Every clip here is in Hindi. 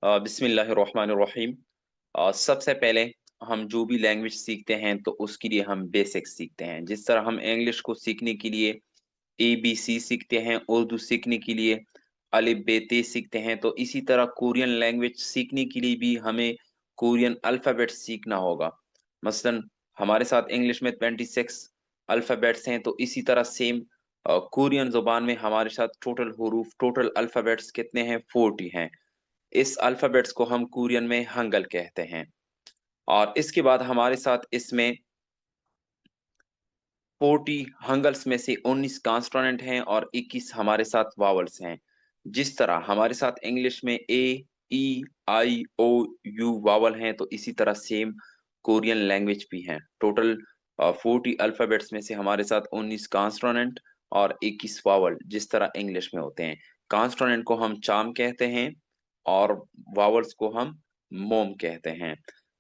बिस्मिल्लाहिर्रहमानिर्रहीम। सबसे पहले हम जो भी लैंग्वेज सीखते हैं तो उसके लिए हम बेसिक्स सीखते हैं। जिस तरह हम इंग्लिश को सीखने के लिए एबीसी सीखते हैं, उर्दू सीखने के लिए अलिफ बे ते सीखते हैं, तो इसी तरह कोरियन लैंग्वेज सीखने के लिए भी हमें कोरियन अल्फ़ाबेट सीखना होगा। मसलन हमारे साथ इंग्लिश में 26 अल्फ़ाबेट्स हैं, तो इसी तरह सेम कोरियन ज़ुबान में हमारे साथ टोटल अल्फ़ाबेट्स कितने हैं? 40 हैं। इस अल्फ़ाबेट्स को हम कोरियन में हंगल कहते हैं। और इसके बाद हमारे साथ इसमें 40 हंगल्स में से 19 कॉन्सोनेंट हैं और 21 हमारे साथ वावल्स हैं। जिस तरह हमारे साथ इंग्लिश में ए, ई, आई, ओ, यू वावल हैं, तो इसी तरह सेम कोरियन लैंग्वेज भी हैं। टोटल 40 अल्फ़ाबेट्स में से हमारे साथ 19 कॉन्सोनेंट और 21 वावल जिस तरह इंग्लिश में होते हैं। कॉन्सोनेंट को हम चाम कहते हैं और वावल्स को हम मोम कहते हैं।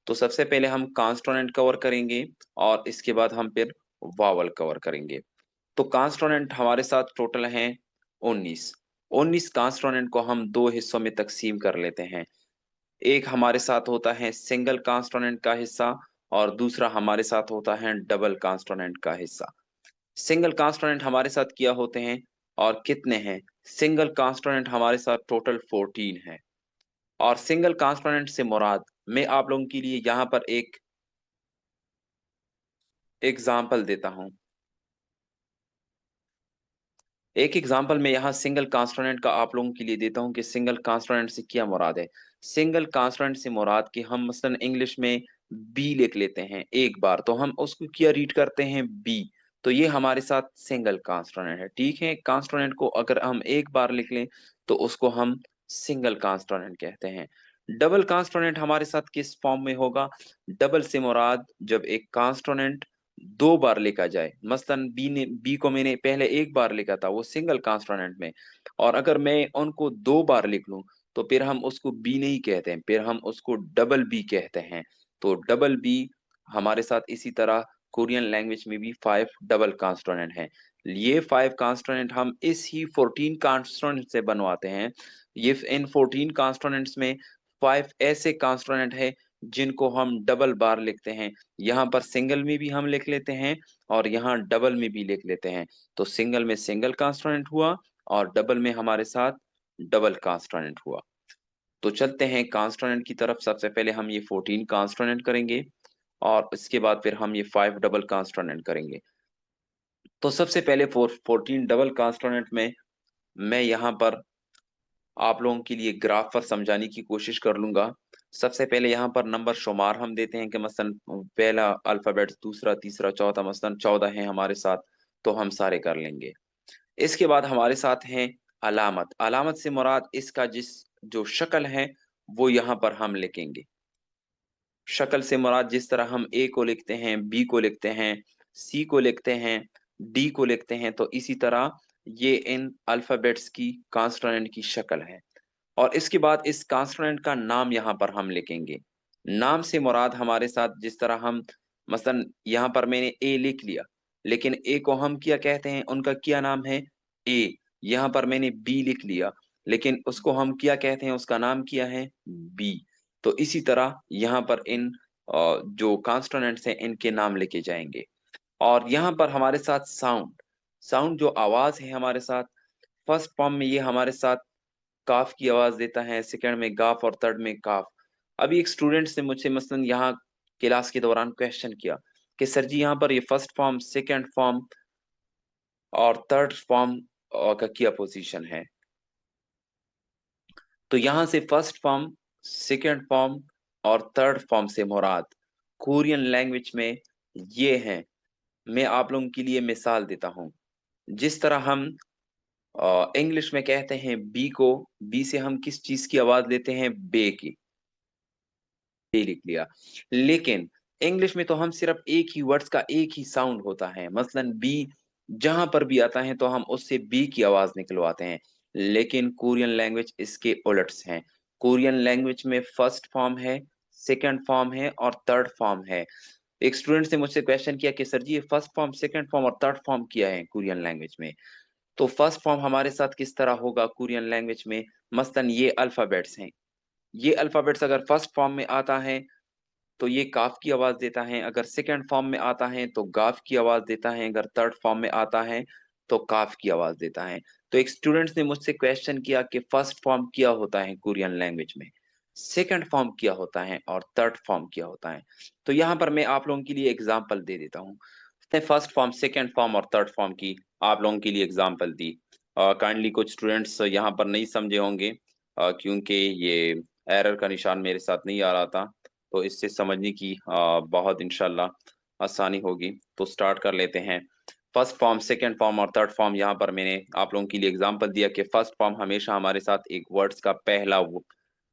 तो सबसे पहले हम कॉन्सोनेंट कवर करेंगे और इसके बाद हम फिर वावल कवर करेंगे। तो कॉन्सोनेंट हमारे साथ टोटल हैं 19। 19 कॉन्सोनेंट को हम 2 हिस्सों में तक़सीम कर लेते हैं। एक हमारे साथ होता है सिंगल कॉन्सोनेंट का हिस्सा और दूसरा हमारे साथ होता है डबल कॉन्सोनेंट का हिस्सा। सिंगल कॉन्सोनेंट हमारे साथ क्या होते हैं और कितने हैं? सिंगल कॉन्सोनेंट हमारे साथ टोटल 14 हैं। और सिंगल कॉन्सोनेंट से मुराद मैं आप लोगों के लिए यहाँ पर एक एग्ज़ाम्पल देता हूँ। एक एग्जांपल मैं यहाँ सिंगल कॉन्स्टेंट का आप लोगों के लिए देता हूँ कि सिंगल कॉन्स्टेंट से क्या मुराद है। सिंगल कॉन्स्टेंट से मुराद कि हम मसलन इंग्लिश में बी लिख लेते हैं एक बार, तो हम उसको क्या रीड करते हैं? बी। तो ये हमारे साथ सिंगल कॉन्स्टेंट है, ठीक है। कॉन्स्टेंट को अगर हम एक बार लिख लें तो उसको हम सिंगल कॉन्स्टेंट कहते हैं। डबल कॉन्स्टेंट हमारे साथ किस फॉर्म में होगा? डबल से मुराद जब एक कॉन्स्टेंट 2 बार लिखा जाए, मसलन बी को मैंने पहले 1 बार लिखा था, वो सिंगल कॉन्स्टेंट में, और अगर मैं उनको 2 बार लिख लूँ, तो फिर हम उसको बी नहीं कहते हैं, फिर हम उसको डबल बी कहते हैं। तो डबल बी हमारे साथ इसी तरह कोरियन लैंग्वेज में भी 5 डबल कॉन्स्टेंट हैं। ये 5 कॉन्स्टेंट हम इस ही 14 कॉन्स्टेंट से बनवाते हैं। ये इन 14 कॉन्स्टेंट्स में 5 ऐसे कॉन्स्टेंट हैं जिनको हम डबल बार लिखते हैं। यहाँ पर सिंगल में भी हम लिख लेते हैं और यहाँ डबल में भी लिख लेते हैं। तो सिंगल में सिंगल कॉन्स्टेंट हुआ और डबल में हमारे साथ डबल कॉन्स्टेंट हुआ। तो चलते हैं कॉन्स्टेंट की तरफ। सबसे पहले हम ये 14 कॉन्स्टेंट करेंगे और इसके बाद फिर हम ये 5 डबल कॉन्स्टेंट करेंगे। तो सबसे पहले 14 डबल कॉन्स्टेंट में मैं यहाँ पर आप लोगों के लिए ग्राफ पर समझाने की कोशिश कर लूँगा। सबसे पहले यहाँ पर नंबर शुमार हम देते हैं कि मसलन पहला अल्फ़ाबेट, दूसरा, तीसरा, चौथा, मसलन 14 हैं हमारे साथ, तो हम सारे कर लेंगे। इसके बाद हमारे साथ हैं अलामत। अलामत से मुराद इसका जो शक्ल है, वो यहाँ पर हम लिखेंगे। शक्ल से मुराद जिस तरह हम ए को लिखते हैं, बी को लिखते हैं, सी को लिखते हैं, डी को लिखते हैं, तो इसी तरह ये इन अल्फ़ाबेट्स की कॉन्सोनेंट की शक्ल है। और इसके बाद इस कॉन्सोनेंट का नाम यहाँ पर हम लिखेंगे। नाम से मुराद हमारे साथ जिस तरह हम मसलन यहाँ पर मैंने ए लिख लिया, लेकिन ए को हम क्या कहते हैं? उनका क्या नाम है? ए। यहाँ पर मैंने बी लिख लिया, लेकिन उसको हम क्या कहते हैं? उसका नाम क्या है? बी। तो इसी तरह यहाँ पर इन जो कॉन्सोनेंट्स हैं इनके नाम लिखे जाएँगे। और यहाँ पर हमारे साथ साउंड, साउंड जो आवाज़ है हमारे साथ, फर्स्ट फॉर्म में ये हमारे साथ काफ की आवाज़ देता है, सेकंड में गाफ और थर्ड में काफ। अभी एक स्टूडेंट ने मुझसे मसलन यहाँ क्लास के दौरान क्वेश्चन किया कि सर जी यहाँ पर ये फर्स्ट फॉर्म, सेकंड फॉर्म और थर्ड फॉर्म का क्या पोजीशन है? तो यहाँ से फर्स्ट फॉर्म, सेकंड फॉर्म और थर्ड फॉर्म से मुराद कोरियन लैंग्वेज में ये हैं। मैं आप लोगों के लिए मिसाल देता हूँ। जिस तरह हम इंग्लिश में कहते हैं बी को, बी से हम किस चीज़ की आवाज़ लेते हैं? बे की। बे लिख लिया। लेकिन इंग्लिश में तो हम सिर्फ़ एक ही वर्ड्स का एक ही साउंड होता है। मसलन बी जहाँ पर भी आता है तो हम उससे बी की आवाज़ निकलवाते हैं। लेकिन कोरियन लैंग्वेज इसके उलट्स हैं। कोरियन लैंग्वेज में फर्स्ट फॉर्म है, सेकंड फॉर्म है और थर्ड फॉर्म है। एक स्टूडेंट ने मुझसे क्वेश्चन किया कि सर जी ये फर्स्ट फॉर्म, सेकंड फॉर्म और थर्ड फॉर्म क्या है कोरियन लैंग्वेज में? तो फर्स्ट फॉर्म हमारे साथ किस तरह होगा कोरियन लैंग्वेज में? मसलन ये अल्फ़ाबेट्स हैं। ये अल्फाबेट्स अगर फर्स्ट फॉर्म में आता है तो ये काफ की आवाज देता है, अगर सेकंड फॉर्म में आता है तो गाफ की आवाज देता है, अगर थर्ड फॉर्म में आता है तो काफ की आवाज देता है। तो एक स्टूडेंट्स ने मुझसे क्वेश्चन किया कि फर्स्ट फॉर्म क्या होता है कोरियन लैंग्वेज में, सेकंड फॉर्म क्या होता है और थर्ड फॉर्म क्या होता है। तो यहाँ पर मैं आप लोगों के लिए एग्जांपल दे देता हूँ। फर्स्ट फॉर्म, सेकंड फॉर्म और थर्ड फॉर्म की आप लोगों के लिए एग्जांपल दी। काइंडली कुछ स्टूडेंट्स यहाँ पर नहीं समझे होंगे, क्योंकि ये एरर का निशान मेरे साथ नहीं आ रहा था, तो इससे समझने की बहुत इंशाल्लाह आसानी होगी। तो स्टार्ट कर लेते हैं। फर्स्ट फॉर्म, सेकंड फॉर्म और थर्ड फॉर्म, यहाँ पर मैंने आप लोगों के लिए एग्जांपल दिया कि फर्स्ट फॉर्म हमेशा हमारे साथ एक वर्ड्स का पहला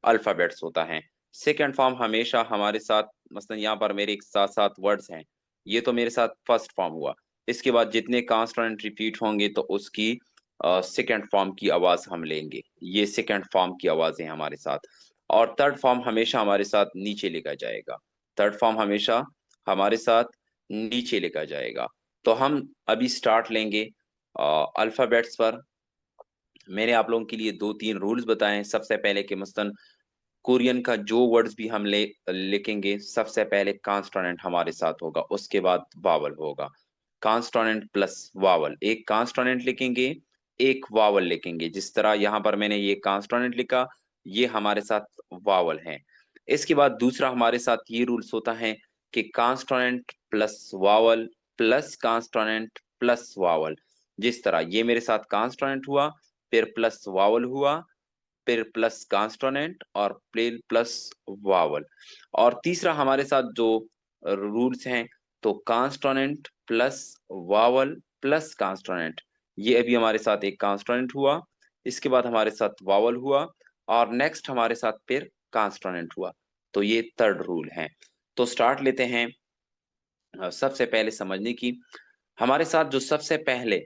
अल्फाबेट्स होता है। सेकंड फॉर्म हमेशा हमारे साथ, मसलन यहाँ पर मेरे एक साथ साथ वर्ड्स हैं, ये तो मेरे साथ फर्स्ट फॉर्म हुआ। इसके बाद जितने कॉन्स्टेंट रिपीट होंगे तो उसकी सेकंड फॉर्म की आवाज हम लेंगे, ये सेकंड फॉर्म की आवाज है हमारे साथ। और थर्ड फॉर्म हमेशा हमारे साथ नीचे लिखा जाएगा, थर्ड फॉर्म हमेशा हमारे साथ नीचे लिखा जाएगा। तो हम अभी स्टार्ट लेंगे अल्फाबेट्स पर। मैंने आप लोगों के लिए दो तीन रूल्स बताए हैं। सबसे पहले कि मसलन कोरियन का जो वर्ड्स भी हम लिखेंगे, सबसे पहले कॉन्स्टोनेंट हमारे साथ होगा, उसके बाद वावल होगा। कॉन्स्टोनेंट प्लस वावल, एक कॉन्स्टोनेंट लिखेंगे, एक वावल लिखेंगे। जिस तरह यहाँ पर मैंने ये कॉन्स्टोनेंट लिखा, ये हमारे साथ वावल है। इसके बाद दूसरा हमारे साथ ये रूल्स होता है कि consonant plus vowel plus consonant plus vowel. जिस तरह ये मेरे साथ कॉन्स्टोनेंट हुआ, फिर प्लस वावल हुआ, फिर प्लस कॉन्स्टोनेंट और फिर प्लस वावल। और तीसरा हमारे साथ जो रूल्स हैं, तो कॉन्स्टोनेंट प्लस वावल प्लस कॉन्स्टोनेंट, ये अभी हमारे साथ एक कॉन्स्टोनेंट हुआ, इसके बाद हमारे साथ वावल हुआ, और नेक्स्ट हमारे साथ फिर कॉन्स्टोनेंट हुआ। तो ये थर्ड रूल है। तो स्टार्ट लेते हैं सबसे पहले समझने की। हमारे साथ जो सबसे पहले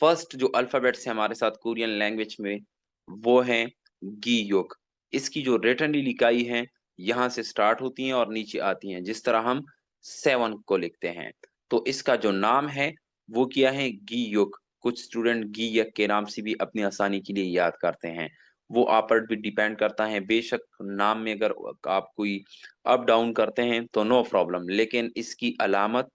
फर्स्ट जो अल्फाबेट्स है हमारे साथ कोरियन लैंग्वेज में, वो है गी युग। इसकी जो रिटन इकाई है, यहाँ से स्टार्ट होती हैं और नीचे आती हैं, जिस तरह हम सेवन को लिखते हैं। तो इसका जो नाम है वो क्या है, गी युग। कुछ स्टूडेंट गी यक के नाम से भी अपनी आसानी के लिए याद करते हैं, वो आप पर भी डिपेंड करता है। बेशक नाम में अगर आप कोई अप डाउन करते हैं तो नो प्रॉब्लम, लेकिन इसकी अलामत,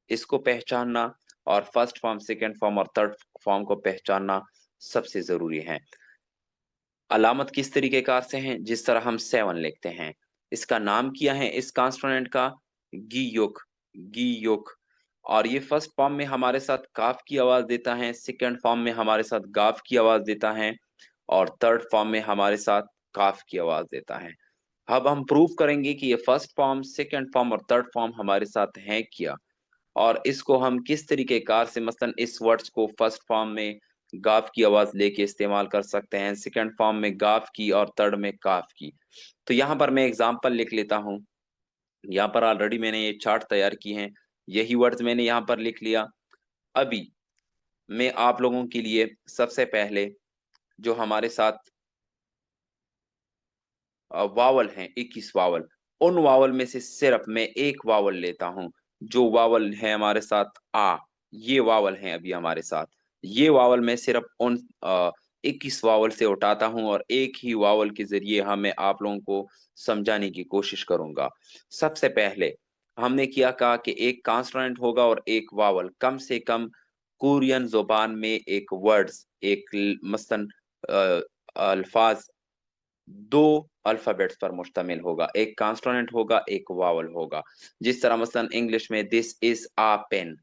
इसको पहचानना और फर्स्ट फॉर्म, सेकंड फॉर्म और थर्ड फॉर्म को पहचानना सबसे जरूरी है। अलामत किस तरीके कार से है, जिस तरह हम सेवन लिखते हैं, इसका नाम क्या है इस कॉन्स्टोनेंट का, गी युक, गी युक। और ये फर्स्ट फॉर्म में हमारे साथ काफ की आवाज देता है, सेकंड फॉर्म में हमारे साथ गाफ की आवाज देता है, और थर्ड फॉर्म में हमारे साथ काफ की आवाज देता है। अब हम प्रूव करेंगे कि ये फर्स्ट फॉर्म, सेकंड फॉर्म और थर्ड फॉर्म हमारे साथ है क्या, और इसको हम किस तरीके कार से मसलन इस वर्ड्स को फर्स्ट फॉर्म में गाफ की आवाज लेके इस्तेमाल कर सकते हैं, सेकंड फॉर्म में गाफ की और थर्ड में काफ की। तो यहाँ पर मैं एग्जांपल लिख लेता हूँ। यहाँ पर ऑलरेडी मैंने ये चार्ट तैयार की है, यही वर्ड्स मैंने यहाँ पर लिख लिया। अभी मैं आप लोगों के लिए सबसे पहले जो हमारे साथ वावल हैं, 21 वावल, उन वावल में से सिर्फ मैं एक वावल लेता हूँ। जो वावल है हमारे साथ आ, ये वावल है अभी हमारे साथ। ये वावल मैं सिर्फ उन 21 वावल से उठाता हूँ, और एक ही वावल के जरिए मैं आप लोगों को समझाने की कोशिश करूंगा। सबसे पहले हमने किया कहा कि एक कॉन्सोनेंट होगा और एक वावल, कम से कम कोरियन जुबान में एक वर्ड्स, एक मसलन अ, अल्फाज दो अल्फाबेट्स पर मुश्तमिल होगा, एक कॉन्स्टोनेंट होगा, एक वावल होगा। जिस तरह मसलन इंग्लिश में this is a pen,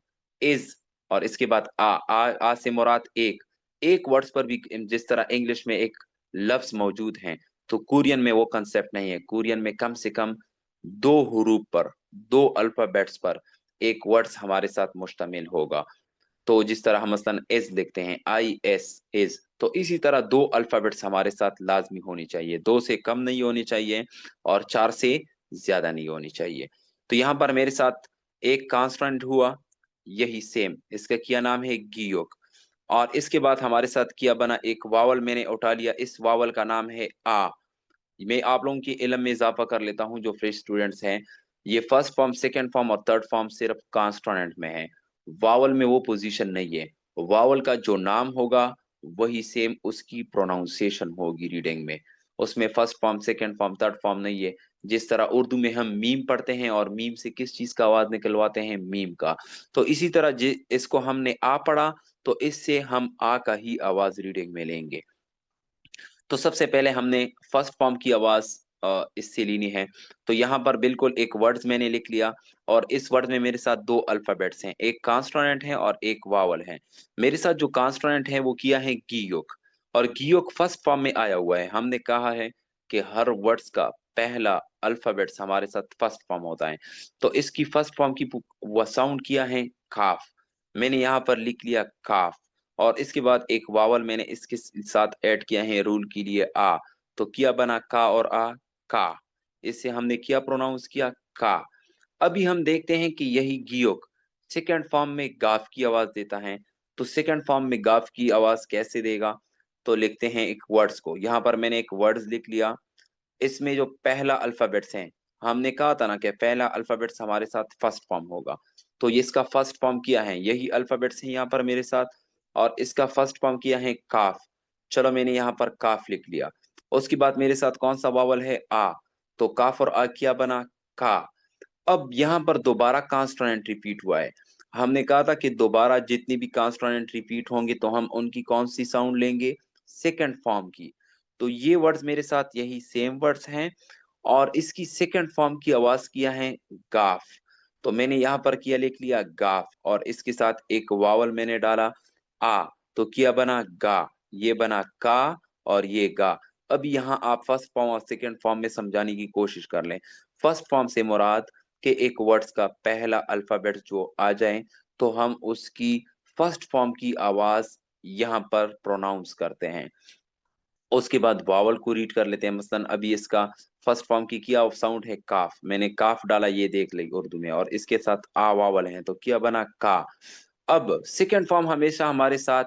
is, और इसके बाद आ से मुराद एक, एक वर्ड्स पर भी जिस तरह इंग्लिश में एक लफ्ज मौजूद है, तो कुरियन में वो कंसेप्ट नहीं है। कुरियन में कम से कम दो हुरूफ पर, दो अल्फाबेट्स पर एक वर्ड्स हमारे साथ मुश्तमिल होगा। तो जिस तरह हम मसलन एस लिखते हैं, आई एस, इज, तो इसी तरह दो अल्फाबेट्स हमारे साथ लाजमी होनी चाहिए, दो से कम नहीं होनी चाहिए और चार से ज्यादा नहीं होनी चाहिए। तो यहाँ पर मेरे साथ एक कांस्टेंट हुआ, यही सेम, इसका क्या नाम है, गियोग। और इसके बाद हमारे साथ क्या बना, एक वावल मैंने उठा लिया, इस वावल का नाम है आ। मैं आप लोगों की इल्म में इजाफा कर लेता हूँ जो फ्रेश स्टूडेंट्स हैं, ये फर्स्ट फॉर्म, सेकंड फॉर्म और थर्ड फॉर्म सिर्फ कॉन्स्टोनेंट में है, वावल में वो पोजीशन नहीं है। वावल का जो नाम होगा वही सेम उसकी प्रोनाउंसिएशन होगी रीडिंग में। उसमें first form, second form, third form नहीं है। जिस तरह उर्दू में हम मीम पढ़ते हैं और मीम से किस चीज का आवाज निकलवाते हैं, मीम का। तो इसी तरह इसको हमने आ पढ़ा, तो इससे हम आ का ही आवाज रीडिंग में लेंगे। तो सबसे पहले हमने फर्स्ट फॉर्म की आवाज इससे लेनी है। तो यहाँ पर बिल्कुल एक वर्ड्स मैंने लिख लिया, और इस वर्ड में मेरे साथ दो अल्फाबेट्स हैं, एक कॉन्सोनेंट है और एक वावल है। मेरे साथ जो कॉन्सोनेंट है वो किया है गीयोग, और गीयोग फर्स्ट फॉर्म में आया हुआ है। हमने कहा है कि हर वर्ड्स का पहला अल्फाबेट्स हमारे साथ फर्स्ट फॉर्म होता है। तो इसकी फर्स्ट फॉर्म की वह साउंड किया है काफ, मैंने यहाँ पर लिख लिया काफ। और इसके बाद एक वावल मैंने इसके साथ ऐड किया है रूल के लिए आ, तो किया बना का और आ, का। इससे हमने किया प्रोनाउंस किया का। अभी हम देखते हैं कि यही गियोक सेकंड फॉर्म में गाफ की आवाज देता है। तो सेकंड फॉर्म में गाफ की आवाज कैसे देगा, तो लिखते हैं एक वर्ड्स को। यहाँ पर मैंने एक वर्ड्स लिख लिया, इसमें जो पहला अल्फाबेट्स है, हमने कहा था ना कि पहला अल्फाबेट्स हमारे साथ फर्स्ट फॉर्म होगा। तो ये इसका फर्स्ट फॉर्म किया है, यही अल्फाबेट्स है यहाँ पर मेरे साथ, और इसका फर्स्ट फॉर्म किया है काफ। चलो मैंने यहाँ पर काफ लिख लिया। उसके बाद मेरे साथ कौन सा वावल है, आ। तो काफ और आ क्या बना, का। अब यहाँ पर दोबारा कॉन्स्टोनेंट रिपीट हुआ है। हमने कहा था कि दोबारा जितनी भी कॉन्स्टोनेंट रिपीट होंगे तो हम उनकी कौन सी साउंड लेंगे, सेकंड फॉर्म की। तो ये वर्ड्स मेरे साथ यही सेम वर्ड्स हैं, और इसकी सेकंड फॉर्म की आवाज किया है गाफ। तो मैंने यहाँ पर किया लिख लिया गाफ, और इसके साथ एक वावल मैंने डाला आ, तो किया बना गा। ये बना का, और ये गा। अब यहाँ आप फर्स्ट फॉर्म और सेकंड फॉर्म में समझाने की कोशिश कर लें। फर्स्ट फॉर्म से मुराद के एक वर्ड्स का पहला अल्फाबेट जो आ जाए, तो हम उसकी फर्स्ट फॉर्म की आवाज यहाँ पर प्रोनाउंस करते हैं। उसके बाद वावल को रीड कर लेते हैं। मसलन अभी इसका फर्स्ट फॉर्म की किया साउंड है काफ, मैंने काफ डाला, ये देख ली उर्दू में, और इसके साथ आ वावल है तो क्या बना का। अब सेकंड फॉर्म हमेशा हमारे साथ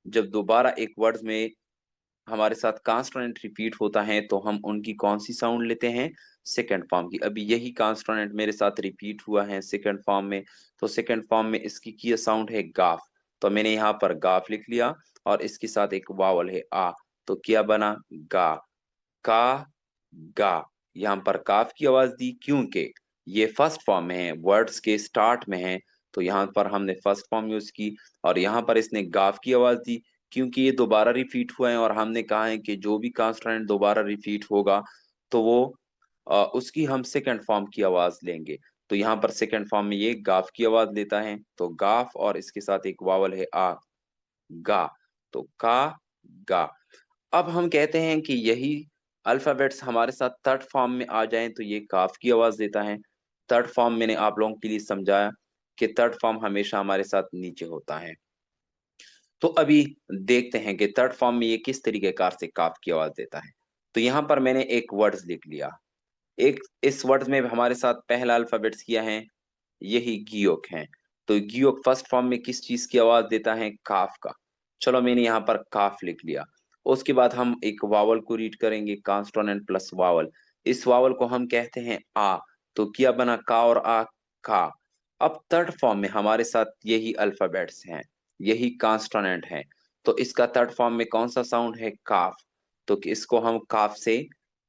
जब दोबारा एक वर्ड में हमारे साथ कॉन्स्टोनेंट रिपीट होता है तो हम उनकी कौन सी साउंड लेते हैं, सेकंड फॉर्म की। अभी यही कॉन्स्टोनेंट मेरे साथ रिपीट हुआ है सेकंड फॉर्म में, तो सेकंड फॉर्म में इसकी की साउंड है गाफ। तो मैंने यहाँ पर गाफ लिख लिया, और इसके साथ एक वावल है आ, तो क्या बना गा, का, गा। यहाँ पर काफ की आवाज दी क्योंकि ये फर्स्ट फॉर्म में है, वर्ड्स के स्टार्ट में है, तो यहाँ पर हमने फर्स्ट फॉर्म यूज की। और यहाँ पर इसने गाफ की आवाज दी क्योंकि ये दोबारा रिपीट हुआ है, और हमने कहा है कि जो भी कॉन्स्टेंट दोबारा रिपीट होगा तो वो उसकी हम सेकंड फॉर्म की आवाज लेंगे। तो यहाँ पर सेकंड फॉर्म में ये गाफ की आवाज लेता है, तो गाफ, और इसके साथ एक वावल है आ, गा। तो का, गा। अब हम कहते हैं कि यही अल्फाबेट्स हमारे साथ थर्ड फॉर्म में आ जाएं तो ये काफ की आवाज देता है। थर्ड फॉर्म मैंने आप लोगों के लिए समझाया कि थर्ड फॉर्म हमेशा हमारे साथ नीचे होता है। तो अभी देखते हैं कि थर्ड फॉर्म में ये किस तरीके कार से काफ की आवाज देता है। तो यहाँ पर मैंने एक वर्ड्स लिख लिया, एक इस वर्ड्स में हमारे साथ पहला अल्फाबेट्स किया है, यही गियोक है। तो गियोक फर्स्ट फॉर्म में किस चीज की आवाज देता है, काफ का। चलो मैंने यहाँ पर काफ लिख लिया। उसके बाद हम एक वावल को रीड करेंगे, कॉन्स्टोनेंट प्लस वावल। इस वावल को हम कहते हैं आ, तो क्या बना का और आ, का। अब थर्ड फॉर्म में हमारे साथ यही अल्फाबेट्स हैं, यही कॉन्स्टोनेंट है, तो इसका थर्ड फॉर्म में कौन सा साउंड है, काफ। तो इसको हम काफ से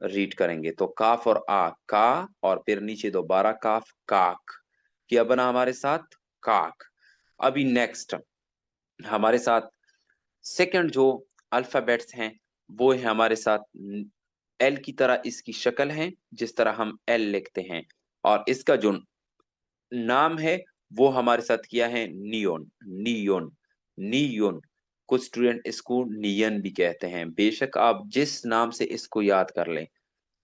रीड करेंगे, तो काफ और आ, का, और फिर नीचे दोबारा काफ, काक। क्या बना हमारे साथ, काक। अभी नेक्स्ट हमारे साथ सेकंड जो अल्फाबेट्स हैं वो है हमारे साथ एल की तरह इसकी शक्ल है, जिस तरह हम एल लिखते हैं, और इसका जो नाम है वो हमारे साथ किया है नियोन, नियोन, नियोन। कुछ स्टूडेंट इसको नियन भी कहते हैं। बेशक आप जिस नाम से इसको याद कर लें,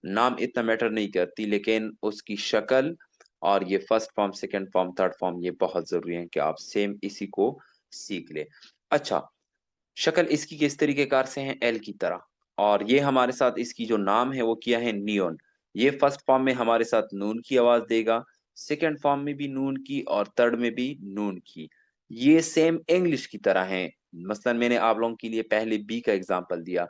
नाम इतना मैटर नहीं करती, लेकिन उसकी शक्ल और ये first form, second form, third form, ये बहुत जरूरी है कि आप सेम इसी को सीख ले। अच्छा, शक्ल इसकी किस तरीके कार से है, एल की तरह, और ये हमारे साथ इसकी जो नाम है वो किया है नियोन। ये फर्स्ट फॉर्म में हमारे साथ नून की आवाज देगा, सेकंड फॉर्म में भी नून की, और थर्ड में भी नून की। ये सेम इंग्लिश की तरह है। मसलन मैंने आप लोगों के लिए पहले बी का एग्जांपल दिया,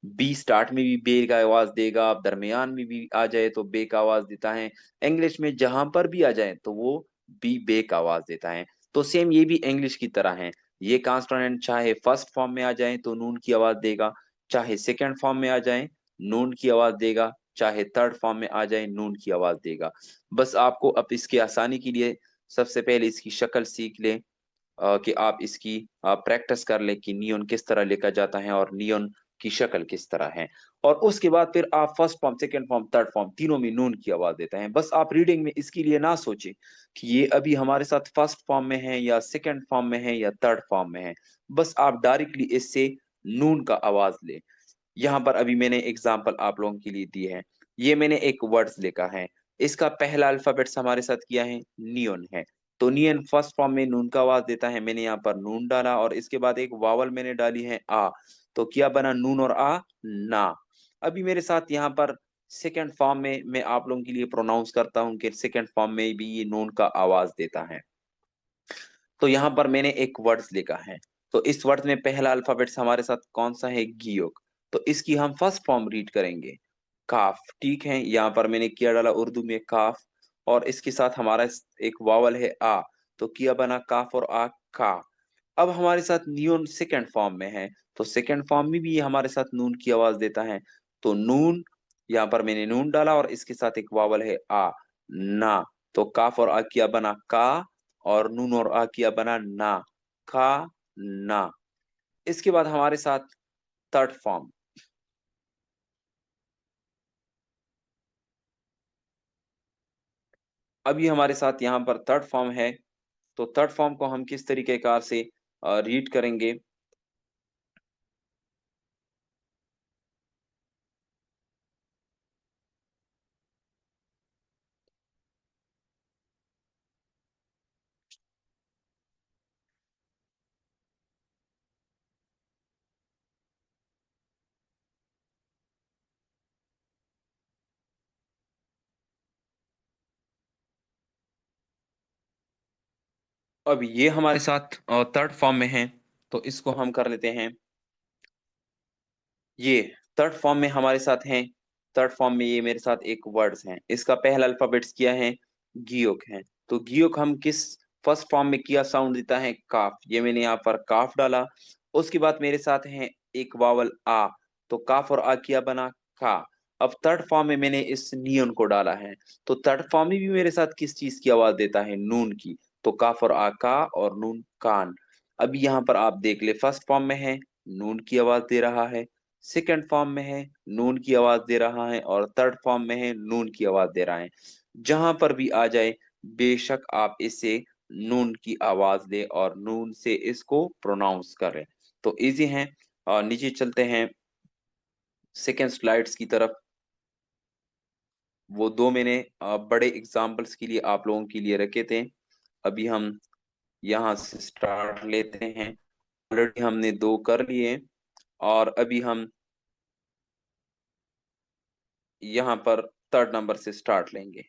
बी स्टार्ट में भी बे का आवाज देगा, अब दरमियान में भी आ जाए तो बे का आवाज देता है, इंग्लिश में जहां पर भी आ जाए तो वो बी बे का आवाज देता है। तो सेम ये भी इंग्लिश की तरह है। ये कॉन्स्टोनेंट चाहे फर्स्ट फॉर्म में आ जाए तो नून की आवाज देगा, चाहे सेकंड फॉर्म में आ जाए नून की आवाज देगा, चाहे थर्ड फॉर्म में आ जाए नून की आवाज देगा। बस आपको अब इसकी आसानी के लिए सबसे पहले इसकी शक्ल सीख लें, कि आप इसकी प्रैक्टिस कर लें कि नियॉन किस तरह लिखा जाता है और नियॉन की शक्ल किस तरह है। और उसके बाद फिर आप first form, second form, third form तीनों में नून की आवाज देते हैं। बस आप रीडिंग में इसके लिए ना सोचें कि ये अभी हमारे साथ फर्स्ट फॉर्म में है या सेकंड फॉर्म में है या थर्ड फॉर्म में है। बस आप डायरेक्टली इससे नून का आवाज ले। यहाँ पर अभी मैंने एग्जाम्पल आप लोगों के लिए दी है। ये मैंने एक वर्ड्स लिखा है, इसका पहला अल्फाबेट्स हमारे साथ किया है नियन है। तो नियन फर्स्ट फॉर्म में नून का आवाज देता है, मैंने यहाँ पर नून डाला और इसके बाद एक वावल मैंने डाली है आ। तो क्या बना नून और आ, ना। अभी मेरे साथ यहाँ पर सेकेंड फॉर्म में मैं आप लोगों के लिए प्रोनाउंस करता हूँ कि सेकेंड फॉर्म में भी ये नून का आवाज देता है। तो यहाँ पर मैंने एक वर्ड्स लिखा है। तो इस वर्ड में पहला अल्फाबेट्स हमारे साथ कौन सा है, गियोग। तो इसकी हम फर्स्ट फॉर्म रीड करेंगे, काफ। ठीक है, यहाँ पर मैंने किया डाला उर्दू में काफ, और इसके साथ हमारा एक वावल है आ। तो किया बना काफ और आ, का। अब हमारे साथ नियन सेकंड फॉर्म में है, तो सेकंड फॉर्म में भी ये हमारे साथ नून की आवाज देता है। तो नून, यहाँ पर मैंने नून डाला और इसके साथ एक वावल है आ, ना। तो काफ और आ किया बना का, और नून और आ किया बना ना, का, ना। इसके बाद हमारे साथ थर्ड फॉर्म। अभी हमारे साथ यहाँ पर थर्ड फॉर्म है। तो थर्ड फॉर्म को हम किस तरीके कार से रीड करेंगे। अब ये हमारे साथ थर्ड फॉर्म में है, तो इसको हम कर लेते हैं। ये थर्ड फॉर्म में हमारे साथ हैं। थर्ड फॉर्म में ये मेरे साथ एक वर्ड्स हैं, इसका पहला अल्फाबेट्स किया है गियोक है। तो गियोक हम किस फर्स्ट फॉर्म में किया साउंड देता है, काफ। ये मैंने यहाँ पर काफ डाला। उसके बाद मेरे साथ है एक वावल आ। तो काफ और आ किया बना का। अब थर्ड फॉर्म में मैंने इस नियन को डाला है। तो थर्ड फॉर्म में भी मेरे साथ किस चीज की आवाज देता है, नून की। तो काफ और आ का, और नून कान। अभी यहाँ पर आप देख ले, फर्स्ट फॉर्म में है नून की आवाज दे रहा है, सेकंड फॉर्म में है नून की आवाज दे रहा है, और थर्ड फॉर्म में है नून की आवाज दे रहा है। जहां पर भी आ जाए बेशक आप इसे नून की आवाज दे और नून से इसको प्रोनाउंस करें, तो इजी है। और नीचे चलते हैं सेकेंड स्लाइड्स की तरफ। वो दो मैंने बड़े एग्जाम्पल्स के लिए आप लोगों के लिए रखे थे। अभी हम यहाँ से स्टार्ट लेते हैं। ऑलरेडी हमने दो कर लिए, और अभी हम यहाँ पर थर्ड नंबर से स्टार्ट लेंगे।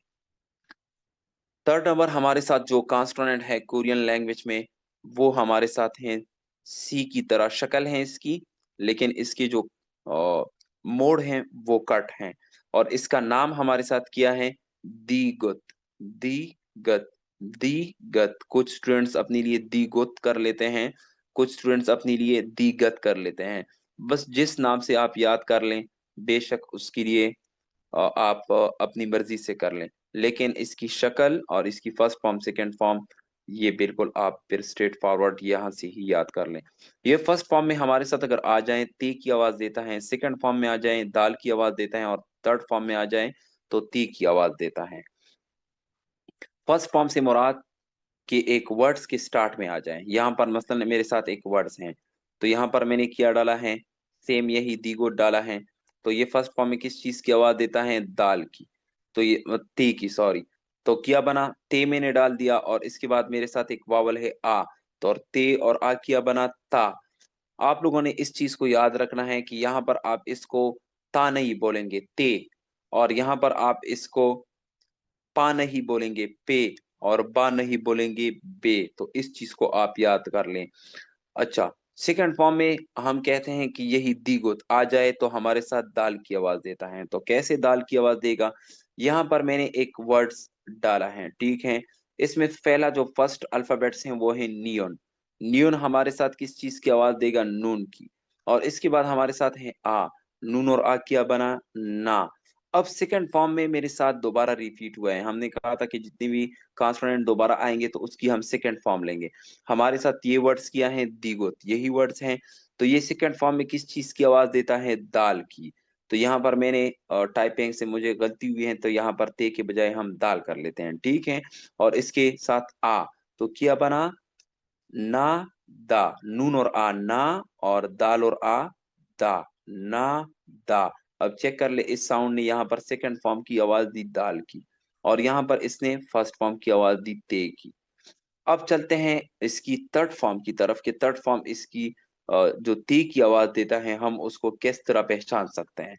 थर्ड नंबर हमारे साथ जो कॉन्स्टोनेंट है कोरियन लैंग्वेज में, वो हमारे साथ हैं सी की तरह शक्ल है इसकी, लेकिन इसकी जो मोड़ है वो कट है। और इसका नाम हमारे साथ किया है दीगुत। दीगत, दीगत। कुछ स्टूडेंट्स अपने लिए दीगुत कर लेते हैं, कुछ स्टूडेंट्स अपने लिए दीगत कर लेते हैं। बस जिस नाम से आप याद कर लें, बेशक उसके लिए आप अपनी मर्जी से कर लें। लेकिन इसकी शक्ल और इसकी फर्स्ट फॉर्म, सेकंड फॉर्म, ये बिल्कुल आप फिर स्ट्रेट फॉरवर्ड यहाँ से ही याद कर लें। ये फर्स्ट फॉर्म में हमारे साथ अगर आ जाए ती की आवाज देता है, सेकंड फॉर्म में आ जाए दाल की आवाज देता है, और थर्ड फॉर्म में आ जाए तो ती की आवाज देता है। फर्स्ट फॉर्म से मुराद कि एक वर्ड्स के स्टार्ट में आ जाए। यहाँ पर मसलन मेरे साथ एक वर्ड्स हैं, तो यहाँ पर मैंने क्या डाला है, सेम यही दीगोट डाला है। तो ये फर्स्ट फॉर्म में किस चीज की आवाज देता है, दाल की। तो ये ते की, सॉरी। तो क्या बना, ते मैंने डाल दिया, और इसके बाद मेरे साथ एक वावल है आ। तो और ते और आ किया बना ता। आप लोगों ने इस चीज को याद रखना है कि यहाँ पर आप इसको ता नहीं बोलेंगे, ते। और यहाँ पर आप इसको पा नहीं बोलेंगे, पे। और बा नहीं बोलेंगे, बे। तो इस चीज को आप याद कर लें। अच्छा, सेकंड फॉर्म में हम कहते हैं कि यही दीगुत आ जाए तो हमारे साथ दाल की आवाज देता है। तो कैसे दाल की आवाज देगा, यहाँ पर मैंने एक वर्ड्स डाला है, ठीक है। इसमें पहला जो फर्स्ट अल्फाबेट्स हैं वो है नियन। नियन हमारे साथ किस चीज की आवाज देगा, नून की। और इसके बाद हमारे साथ है आ। नून और आ क्या बना, ना। अब सेकंड फॉर्म में मेरे साथ दोबारा रिपीट हुआ है। हमने कहा था कि जितनी भी कॉन्सोनेंट दोबारा आएंगे तो उसकी हम सेकंड फॉर्म लेंगे। हमारे साथ ये वर्ड्स क्या हैं, दिगुत, यही वर्ड्स हैं। तो ये सेकंड फॉर्म में किस चीज की आवाज देता है, दाल की। तो यहाँ पर मैंने टाइपिंग से मुझे गलती हुई है, तो यहाँ पर ते के बजाय हम दाल कर लेते हैं, ठीक है। और इसके साथ आ, तो क्या बना, ना दा, नून और आ ना, और दाल और आ दा, ना दा। अब चेक कर ले, इस साउंड ने यहाँ पर सेकंड फॉर्म की आवाज दी दाल की, और यहाँ पर इसने फर्स्ट फॉर्म की आवाज दी ते की। अब चलते हैं इसकी थर्ड फॉर्म की तरफ, कि थर्ड फॉर्म इसकी जो ती की आवाज देता है, हम उसको किस तरह पहचान सकते हैं।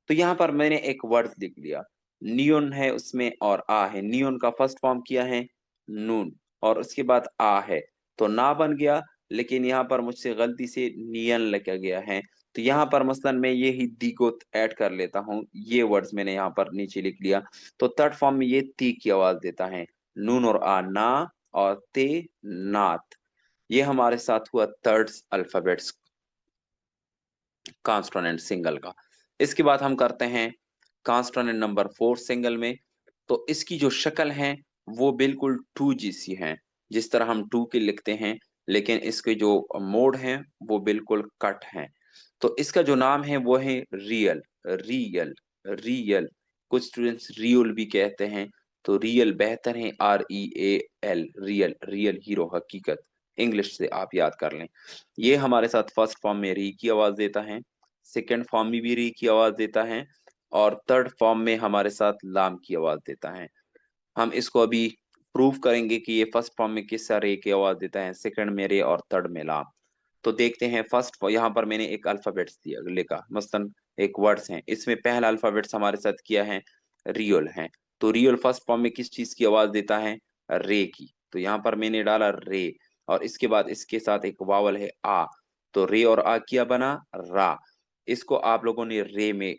तो यहाँ पर मैंने एक वर्ड लिख लिया, नियोन है उसमें और आ है। नियोन का फर्स्ट फॉर्म किया है नून, और उसके बाद आ है, तो ना बन गया। लेकिन यहाँ पर मुझसे गलती से नियन लगा गया है, तो यहाँ पर मसलन मैं ये ही दी को ऐड कर लेता हूँ। ये वर्ड्स मैंने यहाँ पर नीचे लिख लिया। तो थर्ड फॉर्म में ये ती की आवाज देता है, नून और आ ना, और ते नात। ये हमारे साथ हुआ थर्ड अल्फाबेट्स कॉन्स्टोनेंट सिंगल का। इसके बाद हम करते हैं कॉन्स्टोनेंट नंबर 4 सिंगल में। तो इसकी जो शक्ल है वो बिल्कुल टू जैसी है, जिस तरह हम टू के लिखते हैं, लेकिन इसके जो मोड हैं वो बिल्कुल कट हैं। तो इसका जो नाम है वो है रियल, रियल, रियल। कुछ स्टूडेंट्स रियल भी कहते हैं, तो रियल बेहतर है, REAL, रियल, रियल हीरो, हकीकत, इंग्लिश से आप याद कर लें। ये हमारे साथ फर्स्ट फॉर्म में री की आवाज देता है, सेकंड फॉर्म में भी री की आवाज देता है, और थर्ड फॉर्म में हमारे साथ लाम की आवाज देता है। हम इसको अभी प्रूव करेंगे कि ये फर्स्ट फॉर्म में किस रे की आवाज देता है, सेकंड में रे, और थर्ड में लाम। तो देखते हैं फर्स्ट, यहाँ पर मैंने एक अल्फाबेट्स दिया लिखा, मसलन एक वर्ड्स है, इसमें पहला अल्फाबेट्स हमारे साथ किया है रियल है। तो रियल फर्स्ट फॉर्म में किस चीज की आवाज देता है, रे की। तो यहाँ पर मैंने डाला रे, और इसके बाद इसके साथ एक वावल है आ, तो रे और आ किया बना रा। इसको आप लोगों ने रे में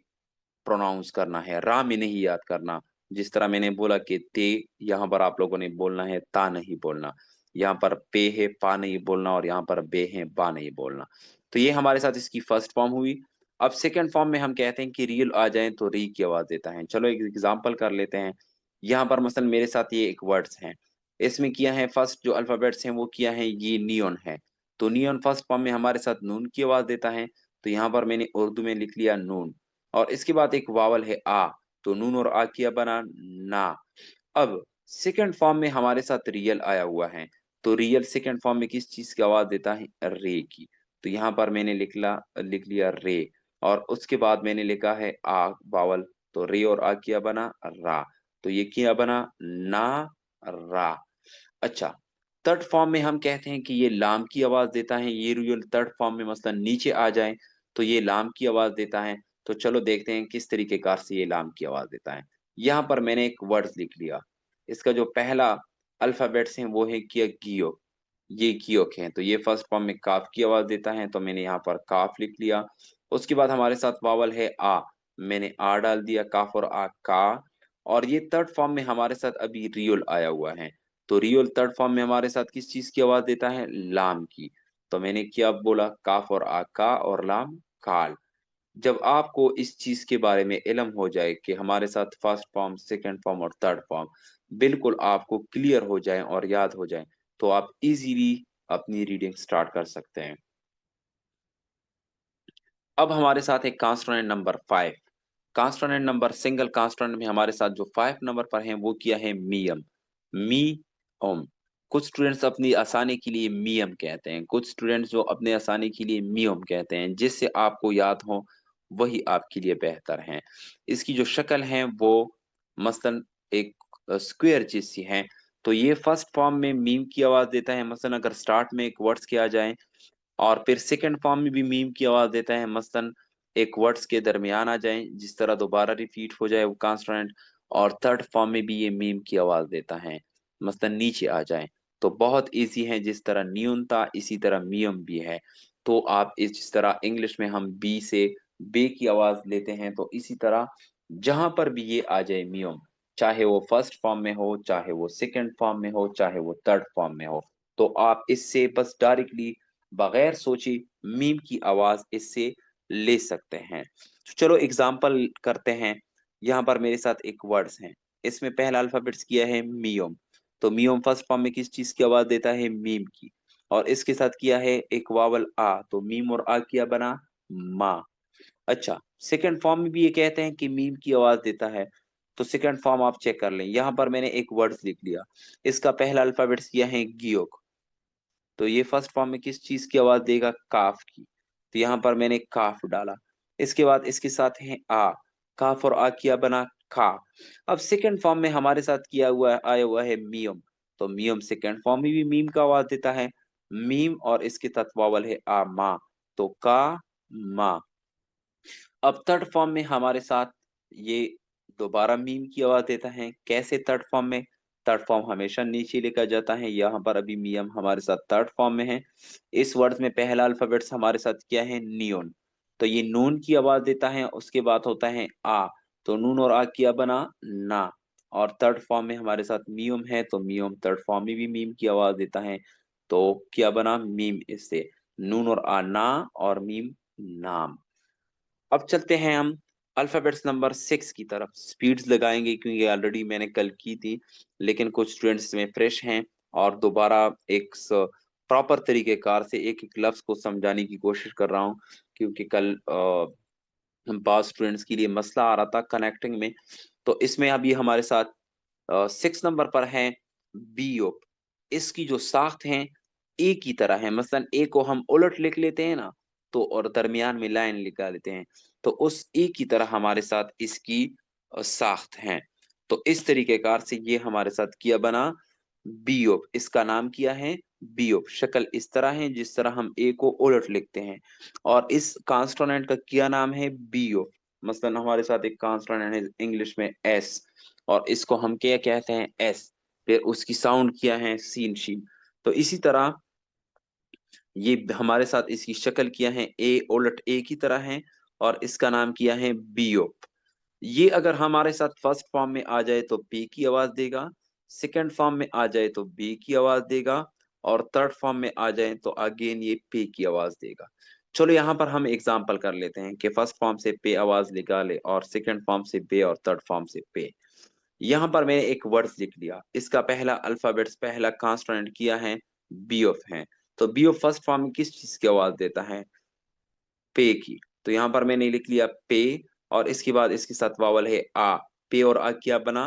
प्रोनाउंस करना है, रा में नहीं याद करना। जिस तरह मैंने बोला कि ते, यहाँ पर आप लोगों ने बोलना है ता नहीं बोलना। यहाँ पर पे है पा नहीं बोलना, और यहाँ पर बे है बा नहीं बोलना। तो ये हमारे साथ इसकी फर्स्ट फॉर्म हुई। अब सेकंड फॉर्म में हम कहते हैं कि रियल आ जाए तो री की आवाज देता है। चलो एक एग्जांपल कर लेते हैं। यहाँ पर मसलन मेरे साथ ये एक वर्ड्स हैं, इसमें किया है फर्स्ट जो अल्फाबेट्स हैं वो किया है ये नियॉन है। तो नियॉन फर्स्ट फॉर्म में हमारे साथ नून की आवाज देता है, तो यहाँ पर मैंने उर्दू में लिख लिया नून, और इसके बाद एक वावल है आ, तो नून और आ किया बना ना। अब सेकंड फॉर्म में हमारे साथ रियल आया हुआ है, तो रियल सेकंड फॉर्म में किस चीज की आवाज देता है, रे की। तो यहाँ पर मैंने लिख लिया रे, और उसके बाद मैंने लिखा है आ वावल, तो रे और आ किया बना रा। तो ये किया बना ना रा। अच्छा, थर्ड फॉर्म में हम कहते हैं कि ये लाम की आवाज देता है। ये रियल थर्ड फॉर्म में मसलन नीचे आ जाए तो ये लाम की आवाज देता है। तो चलो देखते हैं किस तरीके कार से ये लाम की आवाज देता है। यहाँ पर मैंने एक वर्ड्स लिख लिया, इसका जो पहला अल्फाबेट्स है वो है किया गियो, ये गियोक है। तो ये फर्स्ट फॉर्म में काफ की आवाज देता है, तो मैंने यहाँ पर काफ लिख लिया। उसके बाद हमारे साथ वावल है आ, मैंने आ डाल दिया, काफ और आ का। और ये थर्ड फॉर्म में हमारे साथ अभी रियल आया हुआ है, तो रियल थर्ड फॉर्म में हमारे साथ किस चीज की आवाज देता है, लाम की। तो मैंने क्या बोला, काफ और आ का, और लाम काल। जब आपको इस चीज के बारे में इल्म हो जाए कि हमारे साथ फर्स्ट फॉर्म, सेकंड फॉर्म और थर्ड फॉर्म बिल्कुल आपको क्लियर हो जाए और याद हो जाए, तो आप इजीली अपनी रीडिंग स्टार्ट कर सकते हैं। अब हमारे साथ है कॉन्स्टोनेंट नंबर 5। कॉन्स्टोनेंट नंबर सिंगल कॉन्स्टोनेंट में हमारे साथ जो 5 नंबर पर है वो किया है मियम, मी ओम। कुछ स्टूडेंट्स अपनी आसानी के लिए मियम कहते हैं, कुछ स्टूडेंट्स जो अपने आसानी के लिए मियम कहते हैं, जिससे आपको याद हो वही आपके लिए बेहतर है। इसकी जो शक्ल है वो मसलन एक स्क्वायर जैसी है। तो ये फर्स्ट फॉर्म में मीम की आवाज देता है, मसलन अगर स्टार्ट में एक वर्ड्स किया जाए, और फिर सेकंड फॉर्म में भी मीम की आवाज देता है, मसलन एक वर्ड्स के दरमियान आ जाए जिस तरह दोबारा रिपीट हो जाए वो कॉन्स्टोनेंट। और थर्ड फॉर्म में भी ये मीम की आवाज देता है, मसलन नीचे आ जाए। तो बहुत इजी है, जिस तरह न्यून था इसी तरह मियम भी है। तो आप इस जिस तरह इंग्लिश में हम बी से बे की आवाज लेते हैं, तो इसी तरह जहां पर भी ये आ जाए मियम, चाहे वो फर्स्ट फॉर्म में हो, चाहे वो सेकंड फॉर्म में हो, चाहे वो थर्ड फॉर्म में हो, तो आप इससे बस डायरेक्टली बगैर सोचे मीम की आवाज इससे ले सकते हैं। तो चलो एग्जाम्पल करते हैं। यहाँ पर मेरे साथ एक वर्ड्स है, इसमें पहला अल्फाबेट्स किया है मियोम। तो मियोम फर्स्ट फॉर्म में किस चीज की आवाज देता है? मीम की। और इसके साथ किया है एक वावल आ, तो मीम और आ किया बना मा। अच्छा, सेकंड फॉर्म में भी ये कहते हैं कि मीम की आवाज देता है। तो सेकंड फॉर्म आप चेक कर लें, यहाँ पर मैंने एक वर्ड्स लिख लिया, इसका पहला अल्फाबेट्स किया है गियोक। तो ये फर्स्ट फॉर्म में किस चीज की आवाज देगा? काफ की। तो यहाँ पर मैंने काफ डाला। इसके बाद इसके साथ है आ, काफ और आ किया बना खा। अब सेकंड फॉर्म में हमारे साथ किया हुआ आया हुआ है मियम। तो मियम सेकंड फॉर्म में भी मीम का आवाज देता है, मीम और इसके तत्व वावल है आ मा। तो का मा। अब थर्ड फॉर्म में हमारे साथ ये दोबारा मीम की आवाज देता है। कैसे थर्ड फॉर्म में? थर्ड फॉर्म हमेशा नीचे लेकर जाता है, यहाँ पर अभी मियम हमारे साथ थर्ड फॉर्म में है। इस वर्ड में पहला अल्फाबेट्स हमारे साथ क्या है? नियोन। तो ये नून की आवाज देता है, उसके बाद होता है आ। तो नून और आ किया बना ना। और थर्ड फॉर्म में हमारे साथ मियम है, तो मियम थर्ड फॉर्म में भी मीम की आवाज देता है। तो क्या बना? मीम। इससे नून और आ ना और मीम नाम। अब चलते हैं हम अल्फाबेट्स नंबर 6 की तरफ। स्पीड्स लगाएंगे क्योंकि ऑलरेडी मैंने कल की थी, लेकिन कुछ स्टूडेंट्स में फ्रेश हैं और दोबारा एक प्रॉपर तरीके कार से एक एक लफ्ज को समझाने की कोशिश कर रहा हूँ, क्योंकि कल बहुत स्टूडेंट्स के लिए मसला आ रहा था कनेक्टिंग में। तो इसमें अभी हमारे साथ 6 नंबर पर है बीओप। इसकी जो साख्त है ए की तरह है। मसलन ए को हम उलट लिख लेते हैं ना, तो और दरमियान में लाइन लगा लेते हैं, तो उस ए की तरह हमारे साथ इसकी साख्त है। तो इस तरीके कार से ये हमारे साथ किया बना बीओप। इसका नाम किया है बीओप। शक्ल इस तरह है जिस तरह हम ए को उलट लिखते हैं। और इस कॉन्सोनेंट का क्या नाम है? बीओप। मसलन हमारे साथ एक कॉन्सोनेंट है इंग्लिश में एस, और इसको हम क्या कहते हैं? एस। फिर उसकी साउंड किया है सीन शीन। तो इसी तरह ये हमारे साथ इसकी शक्ल किया है ए उलट ए की तरह है, और इसका नाम किया है बीओप। ये अगर हमारे साथ फर्स्ट फॉर्म में आ जाए तो पी की आवाज देगा, सेकंड फॉर्म में आ जाए तो बी की आवाज देगा, और थर्ड फॉर्म में आ जाए तो अगेन ये पे की आवाज देगा। चलो यहाँ पर हम एग्जांपल कर लेते हैं कि फर्स्ट फॉर्म से पे आवाज निकाले और सेकंड फॉर्म से बे और थर्ड फॉर्म से पे। यहाँ पर मैंने एक वर्ड्स लिख लिया, इसका पहला अल्फाबेट्स पहला कॉन्स्टोनेंट किया है बी ऑफ है। तो बी ऑफ फर्स्ट फॉर्म में किस चीज की आवाज देता है? पे की। तो यहाँ पर मैंने लिख लिया पे, और इसके बाद इसके साथ वावल है आ। पे और आ क्या बना?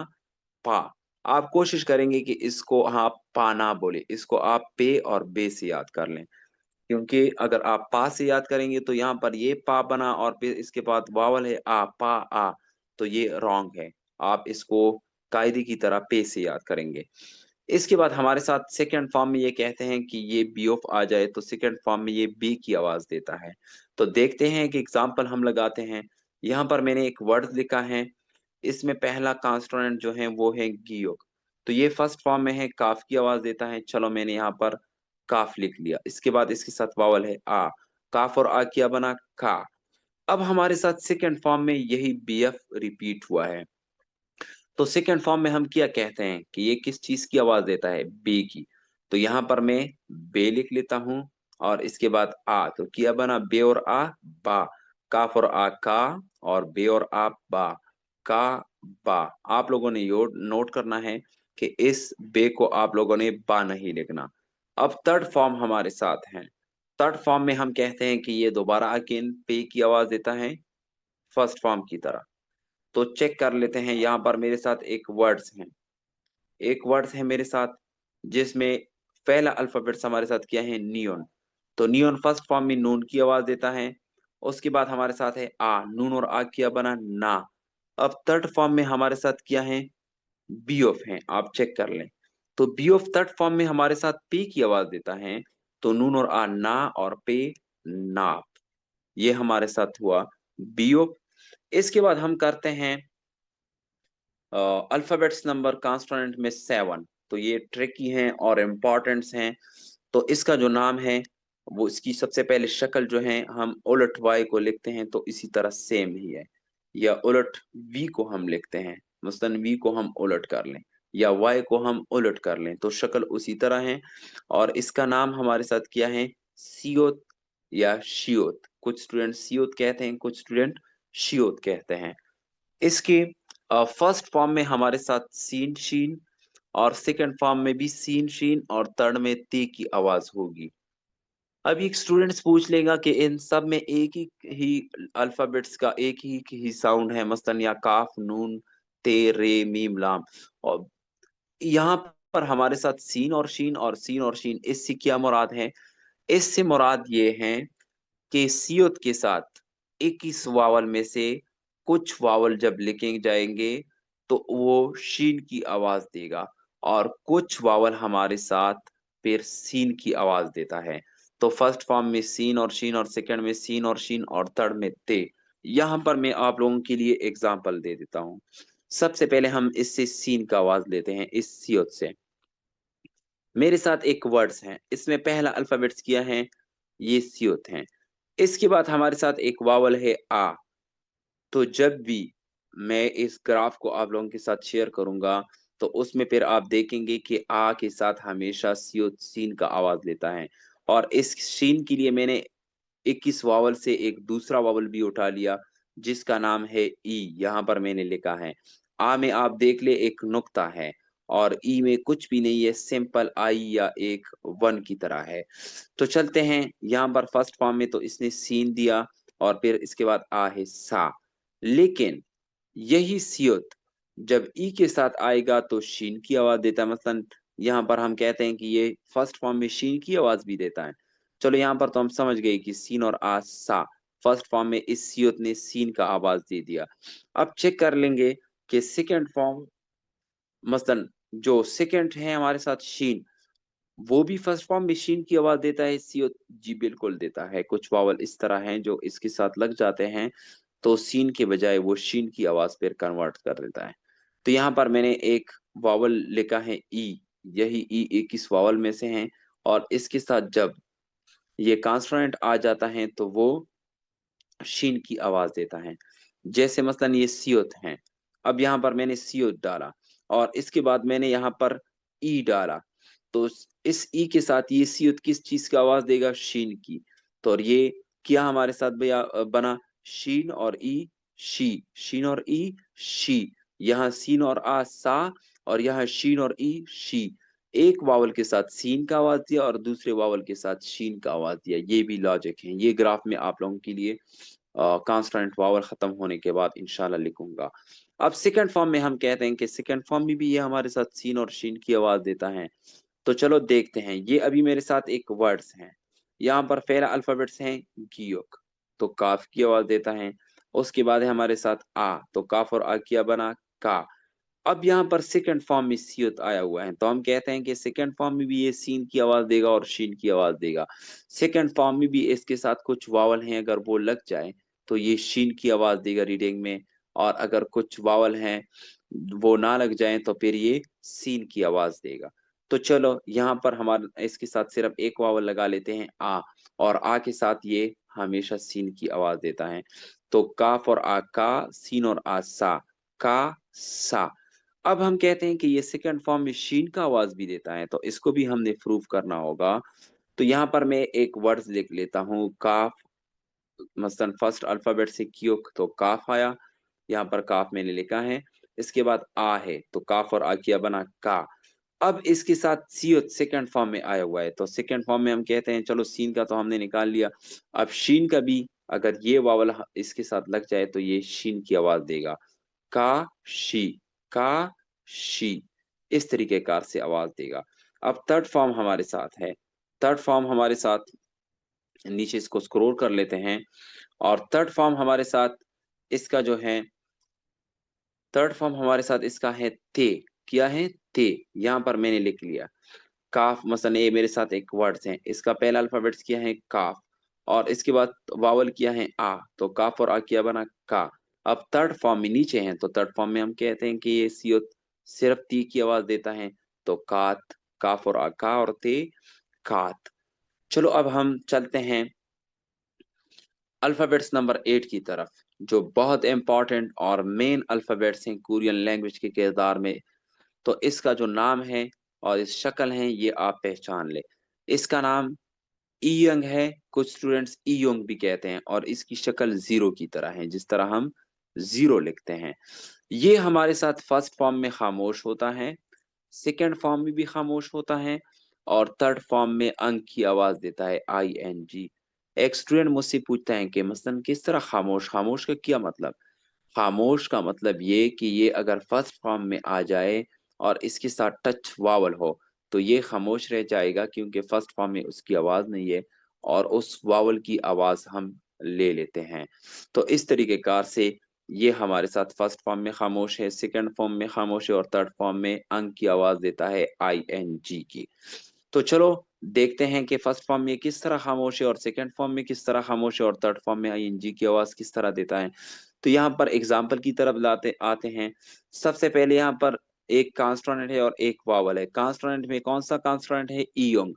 पा। आप कोशिश करेंगे कि इसको हाँ पा ना बोले, इसको आप पे और बे से याद कर लें, क्योंकि अगर आप पा से याद करेंगे तो यहाँ पर ये पा बना और फिर इसके बाद वावल है आ पा आ, तो ये रॉन्ग है। आप इसको कायदे की तरह पे से याद करेंगे। इसके बाद हमारे साथ सेकंड फॉर्म में ये कहते हैं कि ये बी ऑफ आ जाए तो सेकंड फॉर्म में ये बी की आवाज देता है। तो देखते हैं कि एग्जाम्पल हम लगाते हैं। यहाँ पर मैंने एक वर्ड लिखा है, इसमें पहला कॉन्स्टोनेंट जो है वो है गियोग। तो ये फर्स्ट फॉर्म में है, काफ की आवाज देता है। चलो मैंने यहाँ पर काफ लिख लिया। इसके बाद इसके साथ वावल है आ। काफ और आ किया बना का। अब हमारे साथ सेकंड फॉर्म में यही बी एफ रिपीट हुआ है। तो सेकंड फॉर्म में हम क्या कहते हैं कि ये किस चीज की आवाज देता है? बे की। तो यहाँ पर मैं बे लिख लेता हूं, और इसके बाद आ, तो किया बना बे और आ बा। काफ और आ का, और बे और आ बा का बा। आप लोगों ने नोट करना है कि इस बे को आप लोगों ने बा नहीं लिखना। अब थर्ड फॉर्म हमारे साथ है। थर्ड फॉर्म में हम कहते हैं कि ये दोबारा अगेन पे की आवाज देता है फर्स्ट फॉर्म की तरह। तो चेक कर लेते हैं, यहाँ पर मेरे साथ एक वर्ड्स है, एक वर्ड्स है मेरे साथ जिसमें पहला अल्फाबेट्स हमारे साथ क्या है? नियोन। तो नियोन फर्स्ट फॉर्म में नून की आवाज देता है। उसके बाद हमारे साथ है आ, नून और आ किया बना ना। अब थर्ड फॉर्म में हमारे साथ क्या है? बी ऑफ है, आप चेक कर लें। तो बी ऑफ थर्ड फॉर्म में हमारे साथ पी की आवाज देता है। तो नून और आ ना और पे नाप। ये हमारे साथ हुआ बी ऑफ। इसके बाद हम करते हैं अल्फाबेट्स नंबर कॉन्स्टोनेंट में 7। तो ये ट्रिकी हैं और इम्पोर्टेंट्स हैं। तो इसका जो नाम है वो, इसकी सबसे पहले शक्ल जो है, हम उलट वाई को लिखते हैं तो इसी तरह सेम ही है, या उलट वी को हम लिखते हैं, मसलन वी को हम उलट कर लें या वाई को हम उलट कर लें तो शक्ल उसी तरह है। और इसका नाम हमारे साथ क्या है? सियोत या शियोत। कुछ स्टूडेंट सियोत कहते हैं, कुछ स्टूडेंट शियोत कहते हैं। इसके फर्स्ट फॉर्म में हमारे साथ सीन शीन, और सेकंड फॉर्म में भी सीन शीन, और थर्ड में ते की आवाज होगी। अब एक स्टूडेंट्स पूछ लेगा कि इन सब में एक ही अल्फाबेट्स का एक ही साउंड है, मसलन या काफ नून ते रे मीम लाम, और यहाँ पर हमारे साथ सीन और शीन और सीन और शीन, इससे क्या मुराद है? इससे मुराद ये है कि सियोत के साथ 21 वावल में से कुछ वावल जब लिखे जाएंगे तो वो शीन की आवाज देगा, और कुछ वावल हमारे साथ फिर सीन की आवाज देता है। तो फर्स्ट फॉर्म में सीन और शीन, और सेकंड में सीन और शीन, और थर्ड में ते। यहाँ पर मैं आप लोगों के लिए एग्जांपल दे देता हूँ। सबसे पहले हम इससे सीन का आवाज लेते हैं, इस सियोत से। मेरे साथ एक वर्ड्स है, इसमें पहला अल्फाबेट्स किया है, ये सियोत है। इसके बाद हमारे साथ एक वावल है आ। तो जब भी मैं इस ग्राफ को आप लोगों के साथ शेयर करूंगा, तो उसमें फिर आप देखेंगे कि आ के साथ हमेशा सियोत सीन का आवाज लेता है। और इस शीन के लिए मैंने 21 वावल से एक दूसरा वावल भी उठा लिया, जिसका नाम है ई। यहाँ पर मैंने लिखा है, आ में आप देख ले एक नुक्ता है, और ई में कुछ भी नहीं है, सिंपल आई या एक वन की तरह है। तो चलते हैं यहाँ पर फर्स्ट फॉर्म में, तो इसने सीन दिया, और फिर इसके बाद आ है सा। लेकिन यही सियोत जब ई के साथ आएगा तो शीन की आवाज देता है। मसलन यहाँ पर हम कहते हैं कि ये फर्स्ट फॉर्म में शीन की आवाज भी देता है। चलो यहाँ पर तो हम समझ गए कि सीन और आ सा, फर्स्ट फॉर्म में इस सियोत ने सीन का आवाज दे दिया। अब चेक कर लेंगे कि सेकंड फॉर्म, मसलन जो सेकंड है हमारे साथ शीन, वो भी फर्स्ट फॉर्म में शीन की आवाज देता है सीओ? जी बिल्कुल देता है। कुछ वावल इस तरह हैं जो इसके साथ लग जाते हैं, तो सीन के बजाय वो शीन की आवाज पर कन्वर्ट कर देता है। तो यहाँ पर मैंने एक वावल लिखा है ई। यही ई 21 वावल में से है, और इसके साथ जब ये कॉन्सोनेंट आ जाता है तो वो शीन की आवाज देता है। जैसे मसलन ये सियोत है, अब यहाँ पर मैंने सियोत डाला, और इसके बाद मैंने यहाँ पर ई डाला, तो इस ई के साथ ये सियोत किस चीज की आवाज देगा? शीन की। तो और ये क्या हमारे साथ भैया बना? शीन और ई शी, शीन और ई शी। यहाँ सीन और आ सा, और यहाँ शीन और ई शी। एक वावल के साथ सीन का आवाज दिया और दूसरे वावल के साथ शीन का आवाज दिया। ये भी लॉजिक है। ये ग्राफ में आप लोगों के लिए कॉन्स्टेंट पावर खत्म होने के बाद इंशाल्लाह लिखूंगा। अब सेकंड फॉर्म में हम कहते हैं कि सेकंड फॉर्म में भी ये हमारे साथ सीन और शीन की आवाज देता है। तो चलो देखते हैं। ये अभी मेरे साथ एक वर्ड्स हैं, यहाँ पर पहला अल्फाबेट्स हैं गियोक, तो काफ की आवाज देता है। उसके बाद है हमारे साथ आ, तो काफ और आ किया बना का। अब यहाँ पर सेकंड फॉर्म में सियत आया हुआ है, तो हम कहते हैं कि सेकंड फॉर्म में भी ये सीन की आवाज देगा और शीन की आवाज देगा। सेकंड फॉर्म में भी इसके साथ कुछ वावल हैं, अगर वो लग जाए तो ये शीन की आवाज देगा रीडिंग में, और अगर कुछ वावल हैं वो ना लग जाए तो फिर ये सीन की आवाज देगा। तो चलो यहाँ पर हमारे इसके साथ सिर्फ एक वावल लगा लेते हैं आ, और आ के साथ ये हमेशा सीन की आवाज देता है। तो काफ और आ का, सीन और आ सा, का सा। अब हम कहते हैं कि ये सेकंड फॉर्म में शीन का आवाज भी देता है, तो इसको भी हमने प्रूव करना होगा। तो यहाँ पर मैं एक वर्ड्स लिख लेता हूँ, काफ। मसलन फर्स्ट अल्फाबेट से क्यूक, तो काफ आया, यहाँ पर काफ मैंने लिखा है। इसके बाद आ है, तो काफ और आ किया बना का। अब इसके साथ सीओ सेकंड फॉर्म में आया हुआ है, तो सेकंड फॉर्म में हम कहते हैं, चलो सीन का तो हमने निकाल लिया, अब शीन का भी अगर ये वावल इसके साथ लग जाए तो ये शीन की आवाज देगा, का शी, का शी। इस तरीके कार से आवाज देगा। अब थर्ड फॉर्म हमारे साथ है। थर्ड फॉर्म हमारे साथ, नीचे इसको स्क्रॉल कर लेते हैं, और थर्ड फॉर्म हमारे साथ इसका जो है, थर्ड फॉर्म हमारे साथ इसका है ते। क्या है? ते। यहाँ पर मैंने लिख लिया काफ। मसलन ये मेरे साथ एक वर्ड्स है, इसका पहला अल्फाबेट्स किया है काफ, और इसके बाद वावल किया है आ, तो काफ और आ किया बना का। अब थर्ड फॉर्म में नीचे हैं, तो थर्ड फॉर्म में हम कहते हैं कि ये सीओ सिर्फ ती की आवाज देता है, तो कात, काफ और आ का, और ते कात। चलो अब हम चलते हैं अल्फाबेट्स नंबर 8 की तरफ, जो बहुत इंपॉर्टेंट और मेन अल्फाबेट्स हैं कोरियन लैंग्वेज के किरदार में। तो इसका जो नाम है और इस शक्ल है, ये आप पहचान ले। इसका नाम ईयंग है, कुछ स्टूडेंट्स ईयोंग भी कहते हैं और इसकी शक्ल जीरो की तरह है, जिस तरह हम जीरो लिखते हैं। ये हमारे साथ फर्स्ट फॉर्म में खामोश होता है, सेकंड फॉर्म में भी खामोश होता है और थर्ड फॉर्म में अंक की आवाज देता है आई एन जी। एक स्टूडेंट मुझसे पूछता है कि मसलन किस तरह खामोश, खामोश का क्या मतलब? खामोश का मतलब ये कि ये अगर फर्स्ट फॉर्म में आ जाए और इसके साथ टच वावल हो तो ये खामोश रह जाएगा, क्योंकि फर्स्ट फॉर्म में उसकी आवाज नहीं है और उस वावल की आवाज हम ले लेते हैं। तो इस तरीके कार से ये हमारे साथ फर्स्ट फॉर्म में खामोश है, सेकंड फॉर्म में खामोश है और थर्ड फॉर्म में अंक की आवाज देता है आई एन जी की। तो चलो देखते हैं कि फर्स्ट फॉर्म में किस तरह खामोश है और सेकंड फॉर्म में किस तरह खामोश है और थर्ड फॉर्म में आईएनजी की आवाज किस तरह देता है। तो यहाँ पर एग्जाम्पल की तरफ लाते आते हैं। सबसे पहले यहाँ पर एक कॉन्स्टोनेंट है और एक वावल है। कॉन्स्टोनेंट में कौन सा कॉन्स्टोनेंट है? ईयोंग।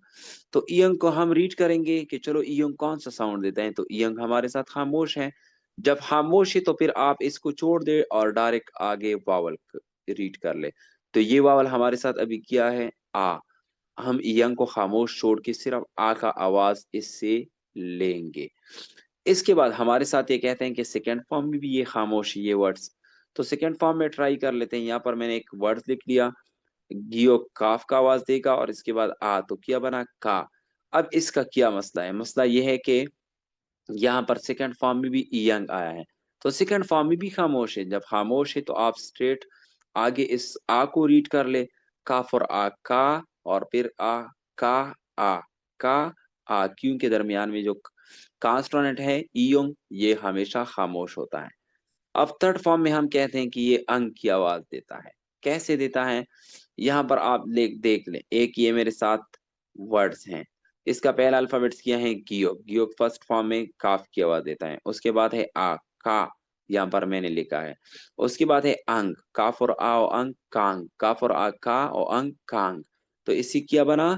तो ईयोंग को हम रीड करेंगे कि चलो ईयोंग कौन सा साउंड देता है, तो ईयोंग हमारे साथ खामोश है। जब खामोश है तो फिर आप इसको छोड़ दे और डायरेक्ट आगे वावल रीड कर ले। तो ये वावल हमारे साथ अभी क्या है? आ। हम यंग को खामोश छोड़ के सिर्फ आ का आवाज इससे लेंगे। इसके बाद हमारे साथ ये कहते हैं कि सेकंड फॉर्म में भी ये खामोश ये वर्ड्स। तो सेकंड फॉर्म में ट्राई कर लेते हैं। यहाँ पर मैंने एक वर्ड्स लिख लिया, गियो काफ का आवाज देगा और इसके बाद आ, तो क्या बना? का। अब इसका क्या मसला है? मसला ये है कि यहाँ पर सेकंड फॉर्म में भी यंग आया है, तो सेकंड फॉर्म में भी खामोश है। जब खामोश है तो आप स्ट्रेट आगे इस आ को रीड कर ले, का फॉर आ का, और फिर आ का आ का आ, क्यों के दरमियान में जो कॉन्स्टोनेंट है ईयोंग ये हमेशा खामोश होता है। अब थर्ड फॉर्म में हम कहते हैं कि ये अंक की आवाज देता है। कैसे देता है? यहाँ पर आप देख लें, एक ये मेरे साथ वर्ड्स हैं। इसका पहला अल्फाबेट्स क्या है? गियोग। गियोग फर्स्ट फॉर्म में काफ की आवाज देता है। उसके बाद है आ का, यहाँ पर मैंने लिखा है। उसके बाद है अंग, काफ और आ और अंग कांग, काफ और आ का और अंग कांग। तो इसी क्या बना?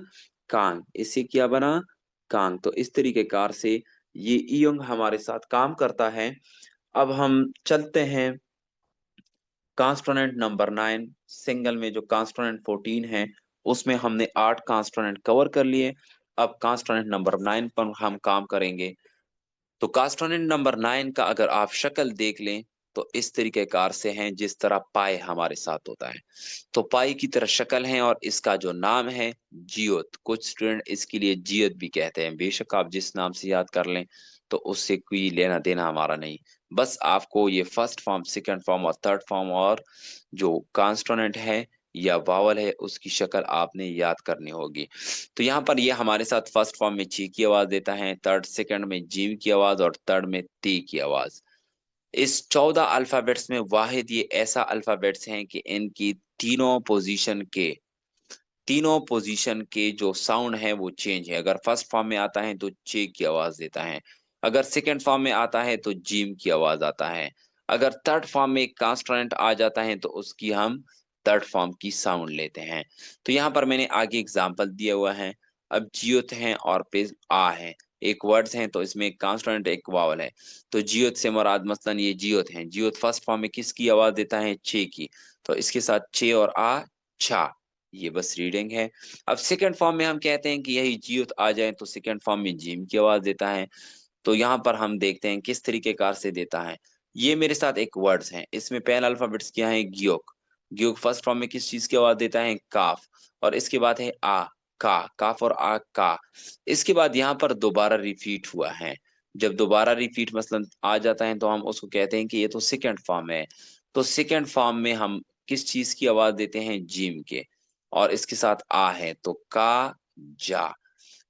कांग। इसी क्या बना? कांग। तो इस तरीके कार से ये ईयोंग हमारे साथ काम करता है। अब हम चलते हैं कॉन्स्टोनेंट नंबर 9। सिंगल में जो कॉन्स्टोनेंट 14 है उसमें हमने 8 कॉन्स्टोनेंट कवर कर लिए। अब कॉन्स्टोनेंट नंबर 9 पर हम काम करेंगे। तो कॉन्स्टोनेंट नंबर 9 का अगर आप शक्ल देख लें तो इस तरीके कार से हैं जिस तरह पाई हमारे साथ होता है। तो पाई की तरह शक्ल है और इसका जो नाम है जियोत। कुछ स्टूडेंट इसके लिए जियत भी कहते हैं। बेशक आप जिस नाम से याद कर लें तो उससे कोई लेना देना हमारा नहीं। बस आपको ये फर्स्ट फॉर्म, सेकंड फॉर्म और थर्ड फॉर्म और जो कॉन्स्टोनेंट है या वावल है उसकी शक्ल आपने याद करनी होगी। तो यहाँ पर ये हमारे साथ फर्स्ट फॉर्म में ची की आवाज देता है, थर्ड सेकंड में जीम की आवाज और थर्ड में ती की आवाज। इस 14 अल्फाबेट्स में वाहिद ये ऐसा अल्फाबेट्स हैं कि इनकी तीनों पोजीशन के जो साउंड है वो चेंज है। अगर फर्स्ट फॉर्म में आता है तो चे की आवाज देता है, अगर सेकंड फॉर्म में आता है तो जीम की आवाज आता है, अगर थर्ड फॉर्म में एक कॉन्स्टोनेंट आ जाता है तो उसकी हम थर्ड फॉर्म की साउंड लेते हैं। तो यहाँ पर मैंने आगे एग्जांपल दिया हुआ है। अब जियोत है और फिर आ है, एक वर्ड्स हैं तो इसमें एक कॉन्स्टोनेंट एक वावल है। तो जियोत से मुराद मसलन ये जियोत है। जियोत फर्स्ट फॉर्म में किसकी आवाज देता है? चे की। तो इसके साथ चे और आ, छा। ये बस रीडिंग है। अब सेकंड फॉर्म में हम कहते हैं कि यही जियोत आ जाए तो सेकंड फॉर्म में जीम की आवाज देता है। तो यहाँ पर हम देखते हैं किस तरीके कार से देता है। ये मेरे साथ एक वर्ड्स है, इसमें पहला अल्फाबेट्स क्या है? ग्योक। ग्योक फर्स्ट फॉर्म में किस चीज की आवाज देता है? काफ। और इसके बाद है आ का, काफ और आ का। इसके बाद यहाँ पर दोबारा रिपीट हुआ है। जब दोबारा रिपीट मसलन आ जाता है तो हम उसको कहते हैं कि ये तो सेकंड फॉर्म है। तो सेकंड फॉर्म में हम किस चीज की आवाज देते हैं? जीम के। और इसके साथ आ है तो का जा।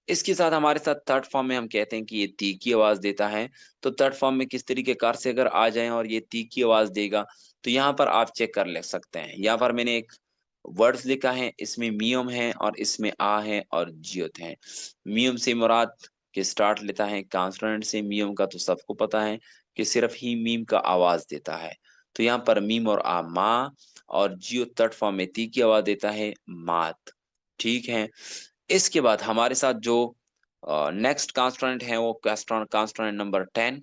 इसके साथ हमारे साथ थर्ड फॉर्म में हम कहते हैं कि ये ती की आवाज देता है। तो थर्ड फॉर्म में किस तरीके कार से अगर आ जाए और ये ती की आवाज देगा तो यहाँ पर आप चेक कर ले सकते हैं। यहाँ पर मैंने एक वर्ड्स लिखा है, इसमें मियम है और इसमें आ है और जियोत है। मियम से मुराद के स्टार्ट लेता है कॉन्सोनेंट से। मियम का तो सबको पता है कि सिर्फ ही मीम का आवाज देता है। तो यहाँ पर मीम और आ मा, और जियो थर्ड फॉर्म में ती की आवाज देता है मात। ठीक है। इसके बाद हमारे साथ जो नेक्स्ट कॉन्स्टोनेंट है वो कॉन्स्टोनेंट नंबर 10,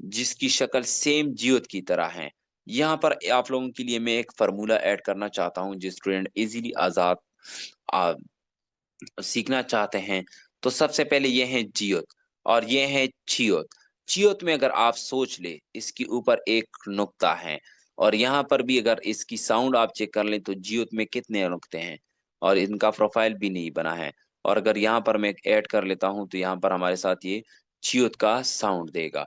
जिसकी शक्ल सेम जियोत की तरह है। यहाँ पर आप लोगों के लिए मैं एक फार्मूला ऐड करना चाहता हूँ, जिस स्टूडेंट इजीली आजाद आ, सीखना चाहते हैं तो सबसे पहले ये है जियोत और ये है चियोत। चियोत में अगर आप सोच ले, इसके ऊपर एक नुक्ता है और यहाँ पर भी अगर इसकी साउंड आप चेक कर लें तो जियोत में कितने नुक्ते हैं और इनका प्रोफाइल भी नहीं बना है। और अगर यहाँ पर मैं ऐड कर लेता हूँ तो यहाँ पर हमारे साथ ये चियोत का साउंड देगा।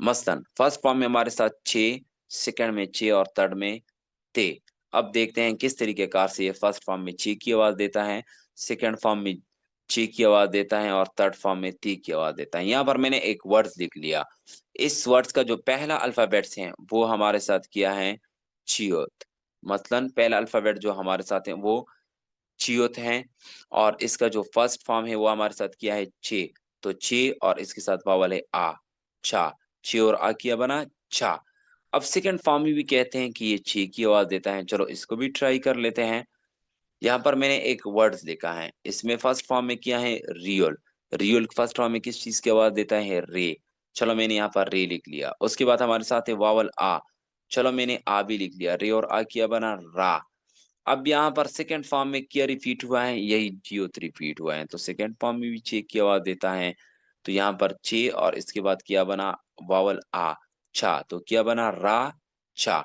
मसलन फर्स्ट फॉर्म में हमारे साथ चे, सेकंड में चे और थर्ड में ते। अब देखते हैं किस तरीके कार से ये फर्स्ट फॉर्म में ची की आवाज देता है, सेकंड फॉर्म में ची की आवाज देता है और थर्ड फॉर्म में ती की आवाज देता है। यहाँ पर मैंने एक वर्ड्स लिख लिया। इस वर्ड्स का जो पहला अल्फाबेट्स है वो हमारे साथ किया है चियोत। मसलन पहला अल्फाबेट जो हमारे साथ है वो चियोत है और इसका जो फर्स्ट फॉर्म है वो हमारे साथ किया है चे। तो चे और इसके साथ वावल है आ, चा। चे और आ किया बना चा। अब सेकंड फॉर्म में भी कहते हैं कि ये ची की आवाज देता है। चलो इसको भी ट्राई कर लेते हैं। यहाँ पर मैंने एक वर्ड्स लिखा है, इसमें फर्स्ट फॉर्म में किया है रियल। रियल फर्स्ट फॉर्म में किस चीज की आवाज देता है? रे। चलो मैंने यहाँ पर रे लिख लिया। उसके बाद हमारे साथ है वावल आ। चलो मैंने आ भी लिख लिया। रे और आ किया बना रा। अब यहाँ पर सेकंड फॉर्म में क्या रिपीट हुआ है? यही जियोत रिपीट हुआ है। तो सेकंड फॉर्म में भी चे की आवाज देता है। तो यहाँ पर चे और इसके बाद क्या बना? वावल आ, छा। तो क्या बना? रा, छा।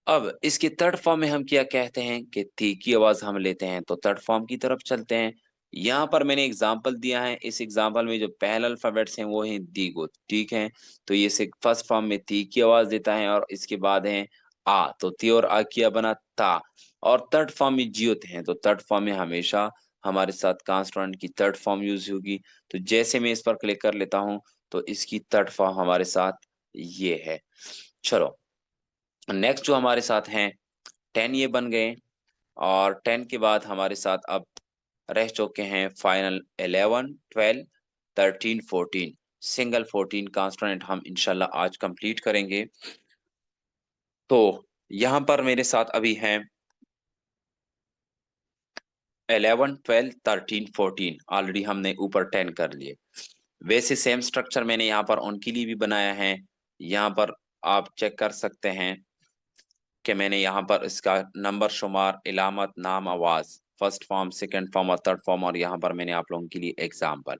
अब इसके थर्ड फॉर्म में हम क्या कहते हैं कि ती की आवाज हम लेते हैं। तो थर्ड फॉर्म की तरफ चलते हैं। यहाँ पर मैंने एग्जाम्पल दिया है। इस एग्जाम्पल में जो पहला अल्फाबेट्स हैं वो है दीगो, ठीक है। तो ये से फर्स्ट फॉर्म में ती की आवाज देता है और इसके बाद है आ। तो ती और आ किया बना ता। और थर्ड फॉर्म में जियोत हैं तो थर्ड फॉर्म में हमेशा हमारे साथ कॉन्स्टेंट की थर्ड फॉर्म यूज होगी। तो जैसे मैं इस पर क्लिक कर लेता हूँ तो इसकी थर्ड फॉर्म हमारे साथ ये है। चलो नेक्स्ट जो हमारे साथ हैं 10 ये बन गए और 10 के बाद हमारे साथ अब रह चुके हैं फाइनल 11, 12, 13, 14। सिंगल 14 कॉन्स्टेंट हम इंशाल्लाह आज कंप्लीट करेंगे। तो यहाँ पर मेरे साथ अभी हैं 11, 12, 13, 14। ऑलरेडी हमने ऊपर 10 कर लिए। वैसे सेम स्ट्रक्चर मैंने यहाँ पर उनके लिए भी बनाया है। यहाँ पर आप चेक कर सकते हैं कि मैंने यहाँ पर इसका नंबर शुमार, इलामत, नाम, आवाज, फर्स्ट फॉर्म, सेकंड फॉर्म और थर्ड फॉर्म और यहाँ पर मैंने आप लोगों के लिए एग्जाम्पल।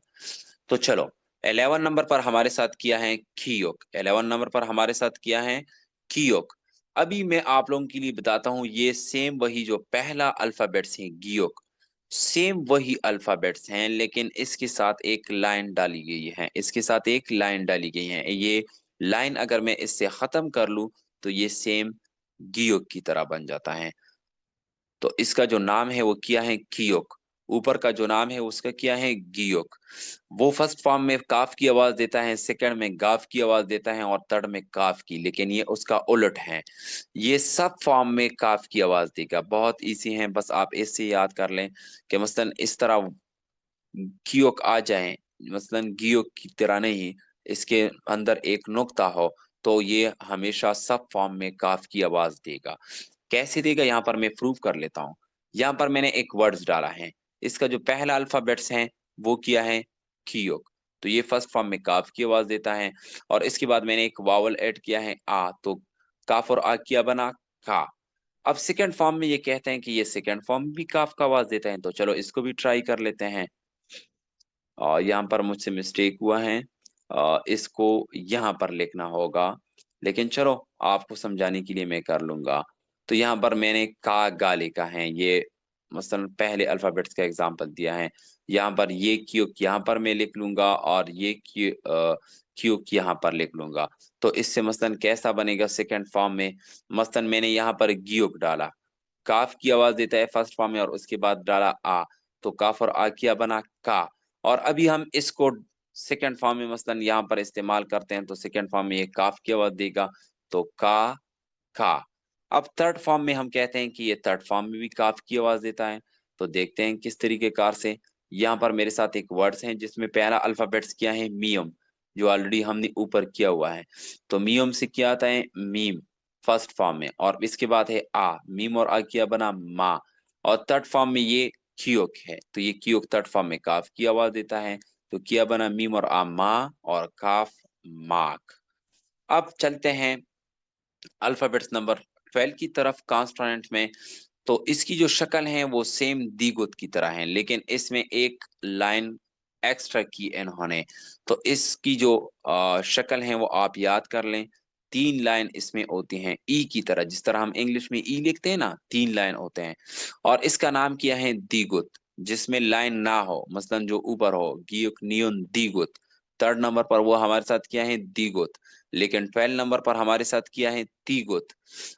तो चलो 11 नंबर पर हमारे साथ किया है खियोक। 11 नंबर पर हमारे साथ किया है कियोक। अभी मैं आप लोगों के लिए बताता हूँ ये सेम वही जो पहला अल्फाबेट्स है गियोक, सेम वही अल्फाबेट्स हैं लेकिन इसके साथ एक लाइन डाली गई है। इसके साथ एक लाइन डाली गई है। ये लाइन अगर मैं इससे खत्म कर लूं तो ये सेम गियोक की तरह बन जाता है। तो इसका जो नाम है वो किया है कियोक। ऊपर का जो नाम है उसका किया है गियोक। वो फर्स्ट फॉर्म में काफ की आवाज देता है, सेकंड में गाफ की आवाज देता है और थर्ड में काफ की, लेकिन ये उसका उलट है। ये सब फॉर्म में काफ की आवाज देगा। बहुत इजी है, बस आप इससे याद कर लें कि मसलन इस तरह गियोक आ जाए, मसलन गियोक की तरह नहीं, इसके अंदर एक नुक्ता हो तो ये हमेशा सब फॉर्म में काफ की आवाज देगा। कैसे देगा यहाँ पर मैं प्रूव कर लेता हूँ। यहाँ पर मैंने एक वर्ड्स डाला है, इसका जो पहला अल्फाबेट्स है वो किया है कियोक। तो ये फर्स्ट फॉर्म में काफ की आवाज देता है और इसके बाद मैंने एक वावल ऐड किया है आ। तो काफ और आ किया बना का। अब सेकंड फॉर्म में ये कहते हैं कि ये सेकंड फॉर्म में भी काफ का आवाज देता है। तो चलो इसको भी ट्राई कर लेते हैं। यहाँ पर मुझसे मिस्टेक हुआ है। इसको यहाँ पर लिखना होगा, लेकिन चलो आपको समझाने के लिए मैं कर लूंगा। तो यहाँ पर मैंने का गा लिखा है, ये मसलन पहले अल्फाबेट्स का एग्जांपल दिया है। यहाँ पर ये क्यूक यहाँ पर मैं लिख लूंगा और ये क्यूक यहाँ पर लिख लूंगा। तो इससे मसलन कैसा बनेगा सेकंड फॉर्म में? मसलन मैंने यहाँ पर गियुक डाला, काफ की आवाज देता है फर्स्ट फॉर्म में और उसके बाद डाला आ। तो काफ और आ किया बना का। और अभी हम इसको सेकंड फॉर्म में मसलन यहाँ पर इस्तेमाल करते हैं तो सेकंड फॉर्म में ये काफ की आवाज देगा। तो का। अब थर्ड फॉर्म में हम कहते हैं कि ये थर्ड फॉर्म में भी काफ की आवाज देता है। तो देखते हैं किस तरीके कार से। यहाँ पर मेरे साथ एक वर्ड्स है जिसमें पहला अल्फाबेट्स क्या है? मियम, जो ऑलरेडी हमने ऊपर किया हुआ है। तो मियम से क्या आता है? मीम फर्स्ट फॉर्म में और इसके बाद है आ। मीम और आ किया बना मा। और थर्ड फॉर्म में ये क्यूक है तो ये क्यूक थर्ड फॉर्म में काफ की आवाज देता है। तो किया बना मीम और आ मा और काफ माक। अब चलते हैं अल्फाबेट्स नंबर 12 की तरफ कॉन्स्टोनेंट में। तो इसकी जो शक्ल है वो सेम दीगुत की तरह है लेकिन इसमें एक लाइन एक्स्ट्रा की इन्होंने। तो इसकी जो शक्ल है वो आप याद कर लें। 3 लाइन इसमें होती हैं ई की तरह, जिस तरह हम इंग्लिश में ई लिखते हैं ना, 3 लाइन होते हैं। और इसका नाम किया है दीगुत, जिसमें लाइन ना हो, मसलन जो ऊपर हो गीयुक नियुन दीगुत। 3rd नंबर पर वो हमारे साथ किया है दीगुत, लेकिन 12 नंबर पर हमारे साथ किया है तीगुत।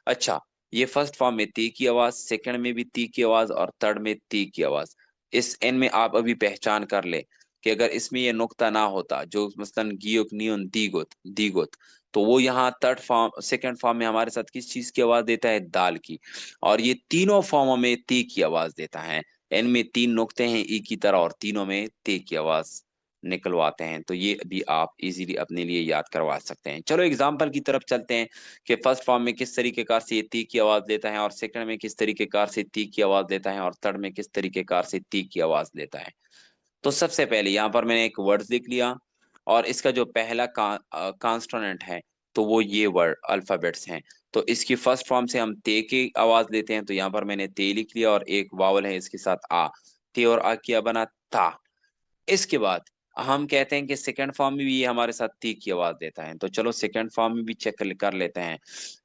अच्छा, ये फर्स्ट फॉर्म में ती की आवाज, सेकंड में भी ती की आवाज और थर्ड में ती की आवाज। इस एन में आप अभी पहचान कर ले कि अगर इसमें ये नुक्ता ना होता, जो मसलन गियुक नियुन दीगुत दीगुत, तो वो यहाँ थर्ड फॉर्म सेकंड फॉर्म में हमारे साथ किस चीज की आवाज देता है? दाल की। और ये तीनों फॉर्मों में ती की आवाज देता है। एन में 3 नुक्ते हैं ई की तरह, और तीनों में ते की आवाज निकलवाते हैं। तो ये भी आप इजीली अपने लिए याद करवा सकते हैं। चलो एग्जाम्पल की तरफ चलते हैं कि फर्स्ट फॉर्म में किस तरीके कार से ये ती की आवाज देता है, और सेकंड में किस तरीके कार से ती की आवाज देता है, और थर्ड में किस तरीके कार से ती की आवाज देता है। तो सबसे पहले यहाँ पर मैंने एक वर्ड लिख लिया, और इसका जो पहला कॉन्स्टोनेंट है, तो वो ये वर्ड अल्फाबेट्स हैं। तो इसकी फर्स्ट फॉर्म से हम ते की आवाज लेते हैं, तो यहाँ पर मैंने ते लिख लिया, और एक वावल है इसके साथ आ। ते और आ किया बना ता। इसके बाद हम कहते हैं कि सेकंड फॉर्म में भी ये हमारे साथ ती की आवाज देता है, तो चलो सेकंड फॉर्म में भी चेक कर लेते हैं।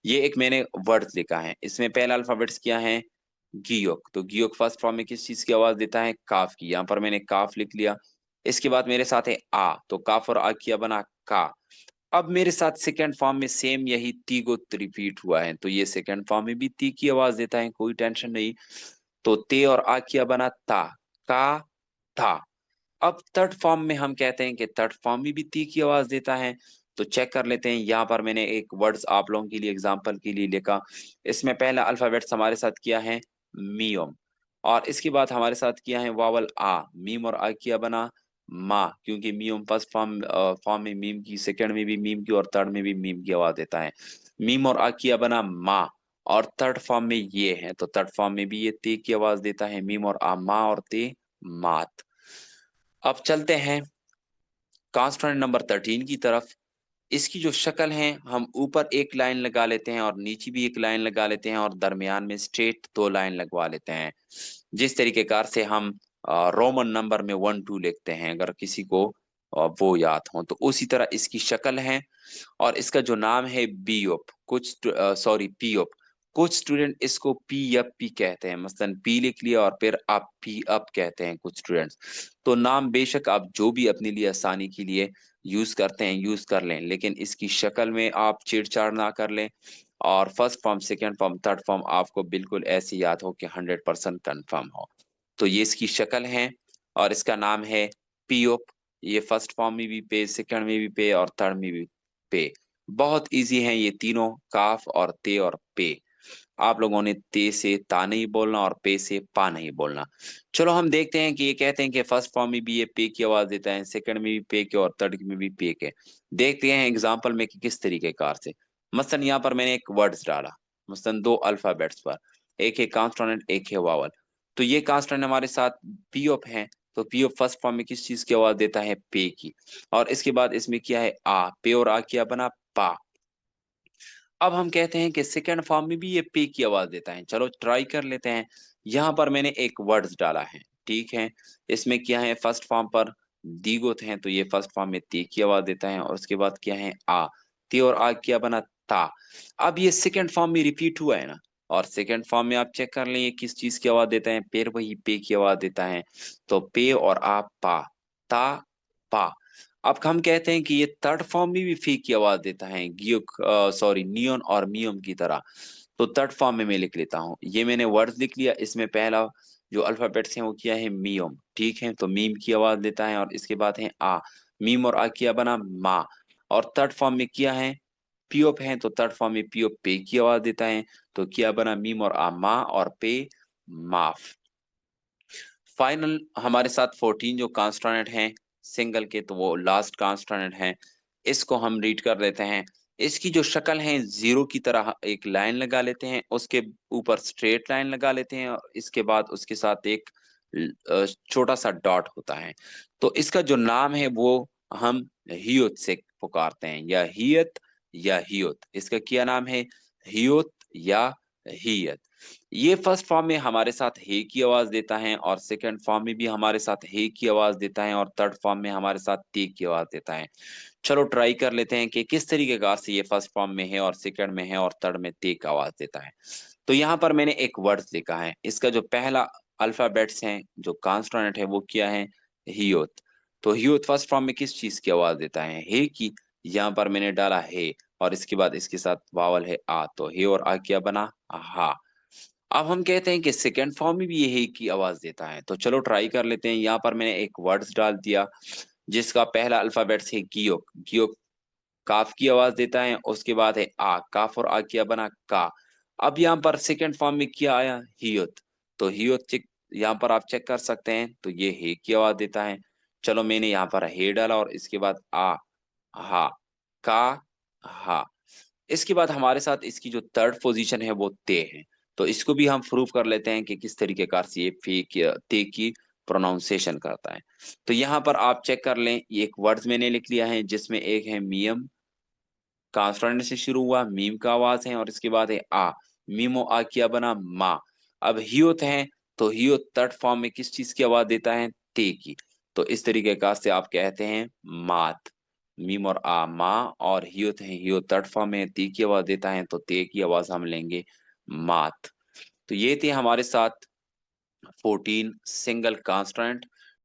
ये एक मैंने वर्ड लिखा है, इसमें पहला अल्फाबेट्स क्या है? गियोक। तो गियोक फर्स्ट फॉर्म में किस चीज की आवाज देता है? काफ की। यहाँ पर मैंने काफ लिख लिया। इसके बाद मेरे साथ है आ, तो काफ और आ किया बना का। अब मेरे साथ सेकंड फॉर्म में सेम यही ती को रिपीट हुआ है, तो ये सेकंड फॉर्म में भी ती की आवाज देता है, कोई टेंशन नहीं। तो ते और आ किया बना ता, का था। अब थर्ड फॉर्म में हम कहते हैं कि थर्ड फॉर्म में भी ती की आवाज देता है। तो चेक कर लेते हैं, यहाँ पर मैंने एक वर्ड्स आप लोगों के लिए एग्जांपल के लिए लिखा। इसमें पहला अल्फाबेट्स हमारे साथ किया है मियोम, और इसके बाद हमारे साथ किया है वावल आ। मीम और आ किया बना मा, क्योंकि मियोम फर्स्ट फॉर्म फॉर्म में मीम की, सेकंड में भी मीम की, और थर्ड में भी मीम की आवाज देता है। मीम और आ किया बना मा, और थर्ड फॉर्म में ये है, तो थर्ड फॉर्म में भी ये ते की आवाज देता है, मीम और आ मा और ते मात। अब चलते हैं कॉन्स्टेंट नंबर 13 की तरफ। इसकी जो शक्ल है, हम ऊपर एक लाइन लगा लेते हैं और नीचे भी एक लाइन लगा लेते हैं, और दरमियान में स्ट्रेट 2 लाइन लगवा लेते हैं। जिस तरीके कार से हम रोमन नंबर में 1 2 लिखते हैं, अगर किसी को वो याद हो, तो उसी तरह इसकी शक्ल है। और इसका जो नाम है बीओप, पीओप। कुछ स्टूडेंट इसको पी अप पी कहते हैं, मसलन पी लिख लिया और फिर आप पी अप कहते हैं कुछ स्टूडेंट्स। तो नाम बेशक आप जो भी अपने लिए आसानी के लिए यूज करते हैं यूज कर लें, लेकिन इसकी शक्ल में आप छेड़छाड़ ना कर लें। और first form second form third form आपको बिल्कुल ऐसे याद हो कि 100% कंफर्म हो। तो ये इसकी शक्ल है, और इसका नाम है पीओप। ये फर्स्ट फॉर्म में भी पे, सेकंड में भी पे, और थर्ड में भी पे। बहुत इजी है ये तीनों, काफ और ते और पे। आप लोगों ने ते से ता नहीं बोलना और पे से पा नहीं बोलना। चलो हम देखते हैं कि ये कहते हैं कि फर्स्ट फॉर्म में भी ये पे की आवाज देता है, सेकंड में भी पे के, और थर्ड में भी पे के। देखते हैं एग्जांपल में कि किस तरीके कार से। मसलन यहाँ पर मैंने एक वर्ड्स डाला, मसलन 2 अल्फाबेट्स पर, एक है कॉन्सोनेंट एक है वावल। तो ये कॉन्सोनेंट हमारे साथ पी ऑफ है, तो पी ऑफ फर्स्ट फॉर्म में किस चीज की आवाज देता है? पे की। और इसके बाद इसमें क्या है? आ। पे और आ किया बना पा। अब हम कहते हैं कि सेकंड फॉर्म में भी ये पे की आवाज देता है, चलो ट्राई कर लेते हैं। यहाँ पर मैंने एक वर्ड्स डाला है, ठीक है। इसमें क्या है? फर्स्ट फॉर्म पर दीगुत है, तो ये फर्स्ट फॉर्म में ती की आवाज देता है, और उसके बाद क्या है? आ। ती और आ क्या बना? ता। अब ये सेकंड फॉर्म में रिपीट हुआ है ना, और सेकंड फॉर्म में आप चेक कर लें ये किस चीज की आवाज देता है? फिर वही पे की आवाज देता है। तो पे और आ पा, ता पा। अब हम कहते हैं कि ये थर्ड फॉर्म में भी फी की आवाज देता है, नियोन और मियोम की तरह। तो थर्ड फॉर्म में मैं लिख लेता हूँ, ये मैंने वर्ड्स लिख लिया। इसमें पहला जो अल्फाबेट्स हैं वो क्या है? मियोम, ठीक है। तो मीम की आवाज देता है, और इसके बाद है आ। मीम और आ किया बना मा। और थर्ड फॉर्म में किया है? पियोप है, तो थर्ड फॉर्म में पियोप पे की आवाज देता है। तो किया बना मीम और आ मा, और पे माफ। फाइनल हमारे साथ 14 जो कॉन्स्टोनेंट हैं सिंगल के, तो वो लास्ट कॉन्स्टोनेंट हैं। इसको हम रीड कर लेते हैं। इसकी जो शक्ल है, जीरो की तरह एक लाइन लगा लेते हैं, उसके ऊपर स्ट्रेट लाइन लगा लेते हैं, और इसके बाद उसके साथ एक छोटा सा डॉट होता है। तो इसका जो नाम है वो हम हियोत से पुकारते हैं, या हियत या हियोत। इसका क्या नाम है? हियोत या हियत। ये फर्स्ट फॉर्म में हमारे साथ हे की आवाज़ देता है और सेकंड फॉर्म में भी हमारे साथ हे की आवाज़ देता है और थर्ड फॉर्म में हमारे साथ ते की आवाज़ देता है। चलो ट्राई कर लेते हैं कि किस तरीके कार से ये फर्स्ट फॉर्म में है और सेकंड में है और थर्ड में ते का आवाज़ देता है। तो यहाँ पर मैंने एक वर्ड्स लिखा है। इसका जो पहला अल्फ़ाबेट्स हैं, जो कॉन्सोनेंट है वो क्या है? हियोत। तो हियोत फर्स्ट फॉर्म में किस चीज़ की आवाज़ देता है? हे की। यहाँ पर मैंने डाला हे और इसके बाद इसके साथ वावल है आ, तो हे और आ क्या बना? हा। अब हम कहते हैं कि सेकंड फॉर्म में भी ये हे की आवाज़ देता है। तो चलो ट्राई कर लेते हैं। यहाँ पर मैंने एक वर्ड्स डाल दिया, जिसका पहला अल्फ़ाबेट्स है गियोक। गियोक काफ की आवाज़ देता है, उसके बाद है आ, काफ और आ क्या बना? का। अब यहाँ पर सेकंड फॉर्म में क्या आया? हियत। तो हियत चेक यहाँ पर आप चेक कर सकते हैं, तो ये हे की आवाज़ देता है। चलो मैंने यहाँ पर हे डाला और इसके बाद आ, हा, का, हा। इसके बाद हमारे साथ इसकी जो थर्ड पोज़ीशन है वो ते है। तो इसको भी हम प्रूव कर लेते हैं कि किस तरीके कार से ये ते की प्रोनाउंसिएशन करता है। तो यहाँ पर आप चेक कर लें, ये एक वर्ड्स मैंने लिख लिया है जिसमें एक है मियम, कॉन्सोनेंट से शुरू हुआ, मीम का आवाज़ है और इसके बाद है आ। मीमो आ क्या बना? मा। अब हियोत है, तो हियोत थर्ड फॉर्म में किस चीज़ की आवाज़ देता है? ते की। तो इस तरीके का से आप कहते हैं मात। मीम और आ मा और हियोत है, हियोत थर्ड फॉर्म में ती की आवाज़ देता है, तो ते की आवाज़ हम लेंगे मात। तो ये थे हमारे साथ 14 सिंगल कॉन्स्टेंट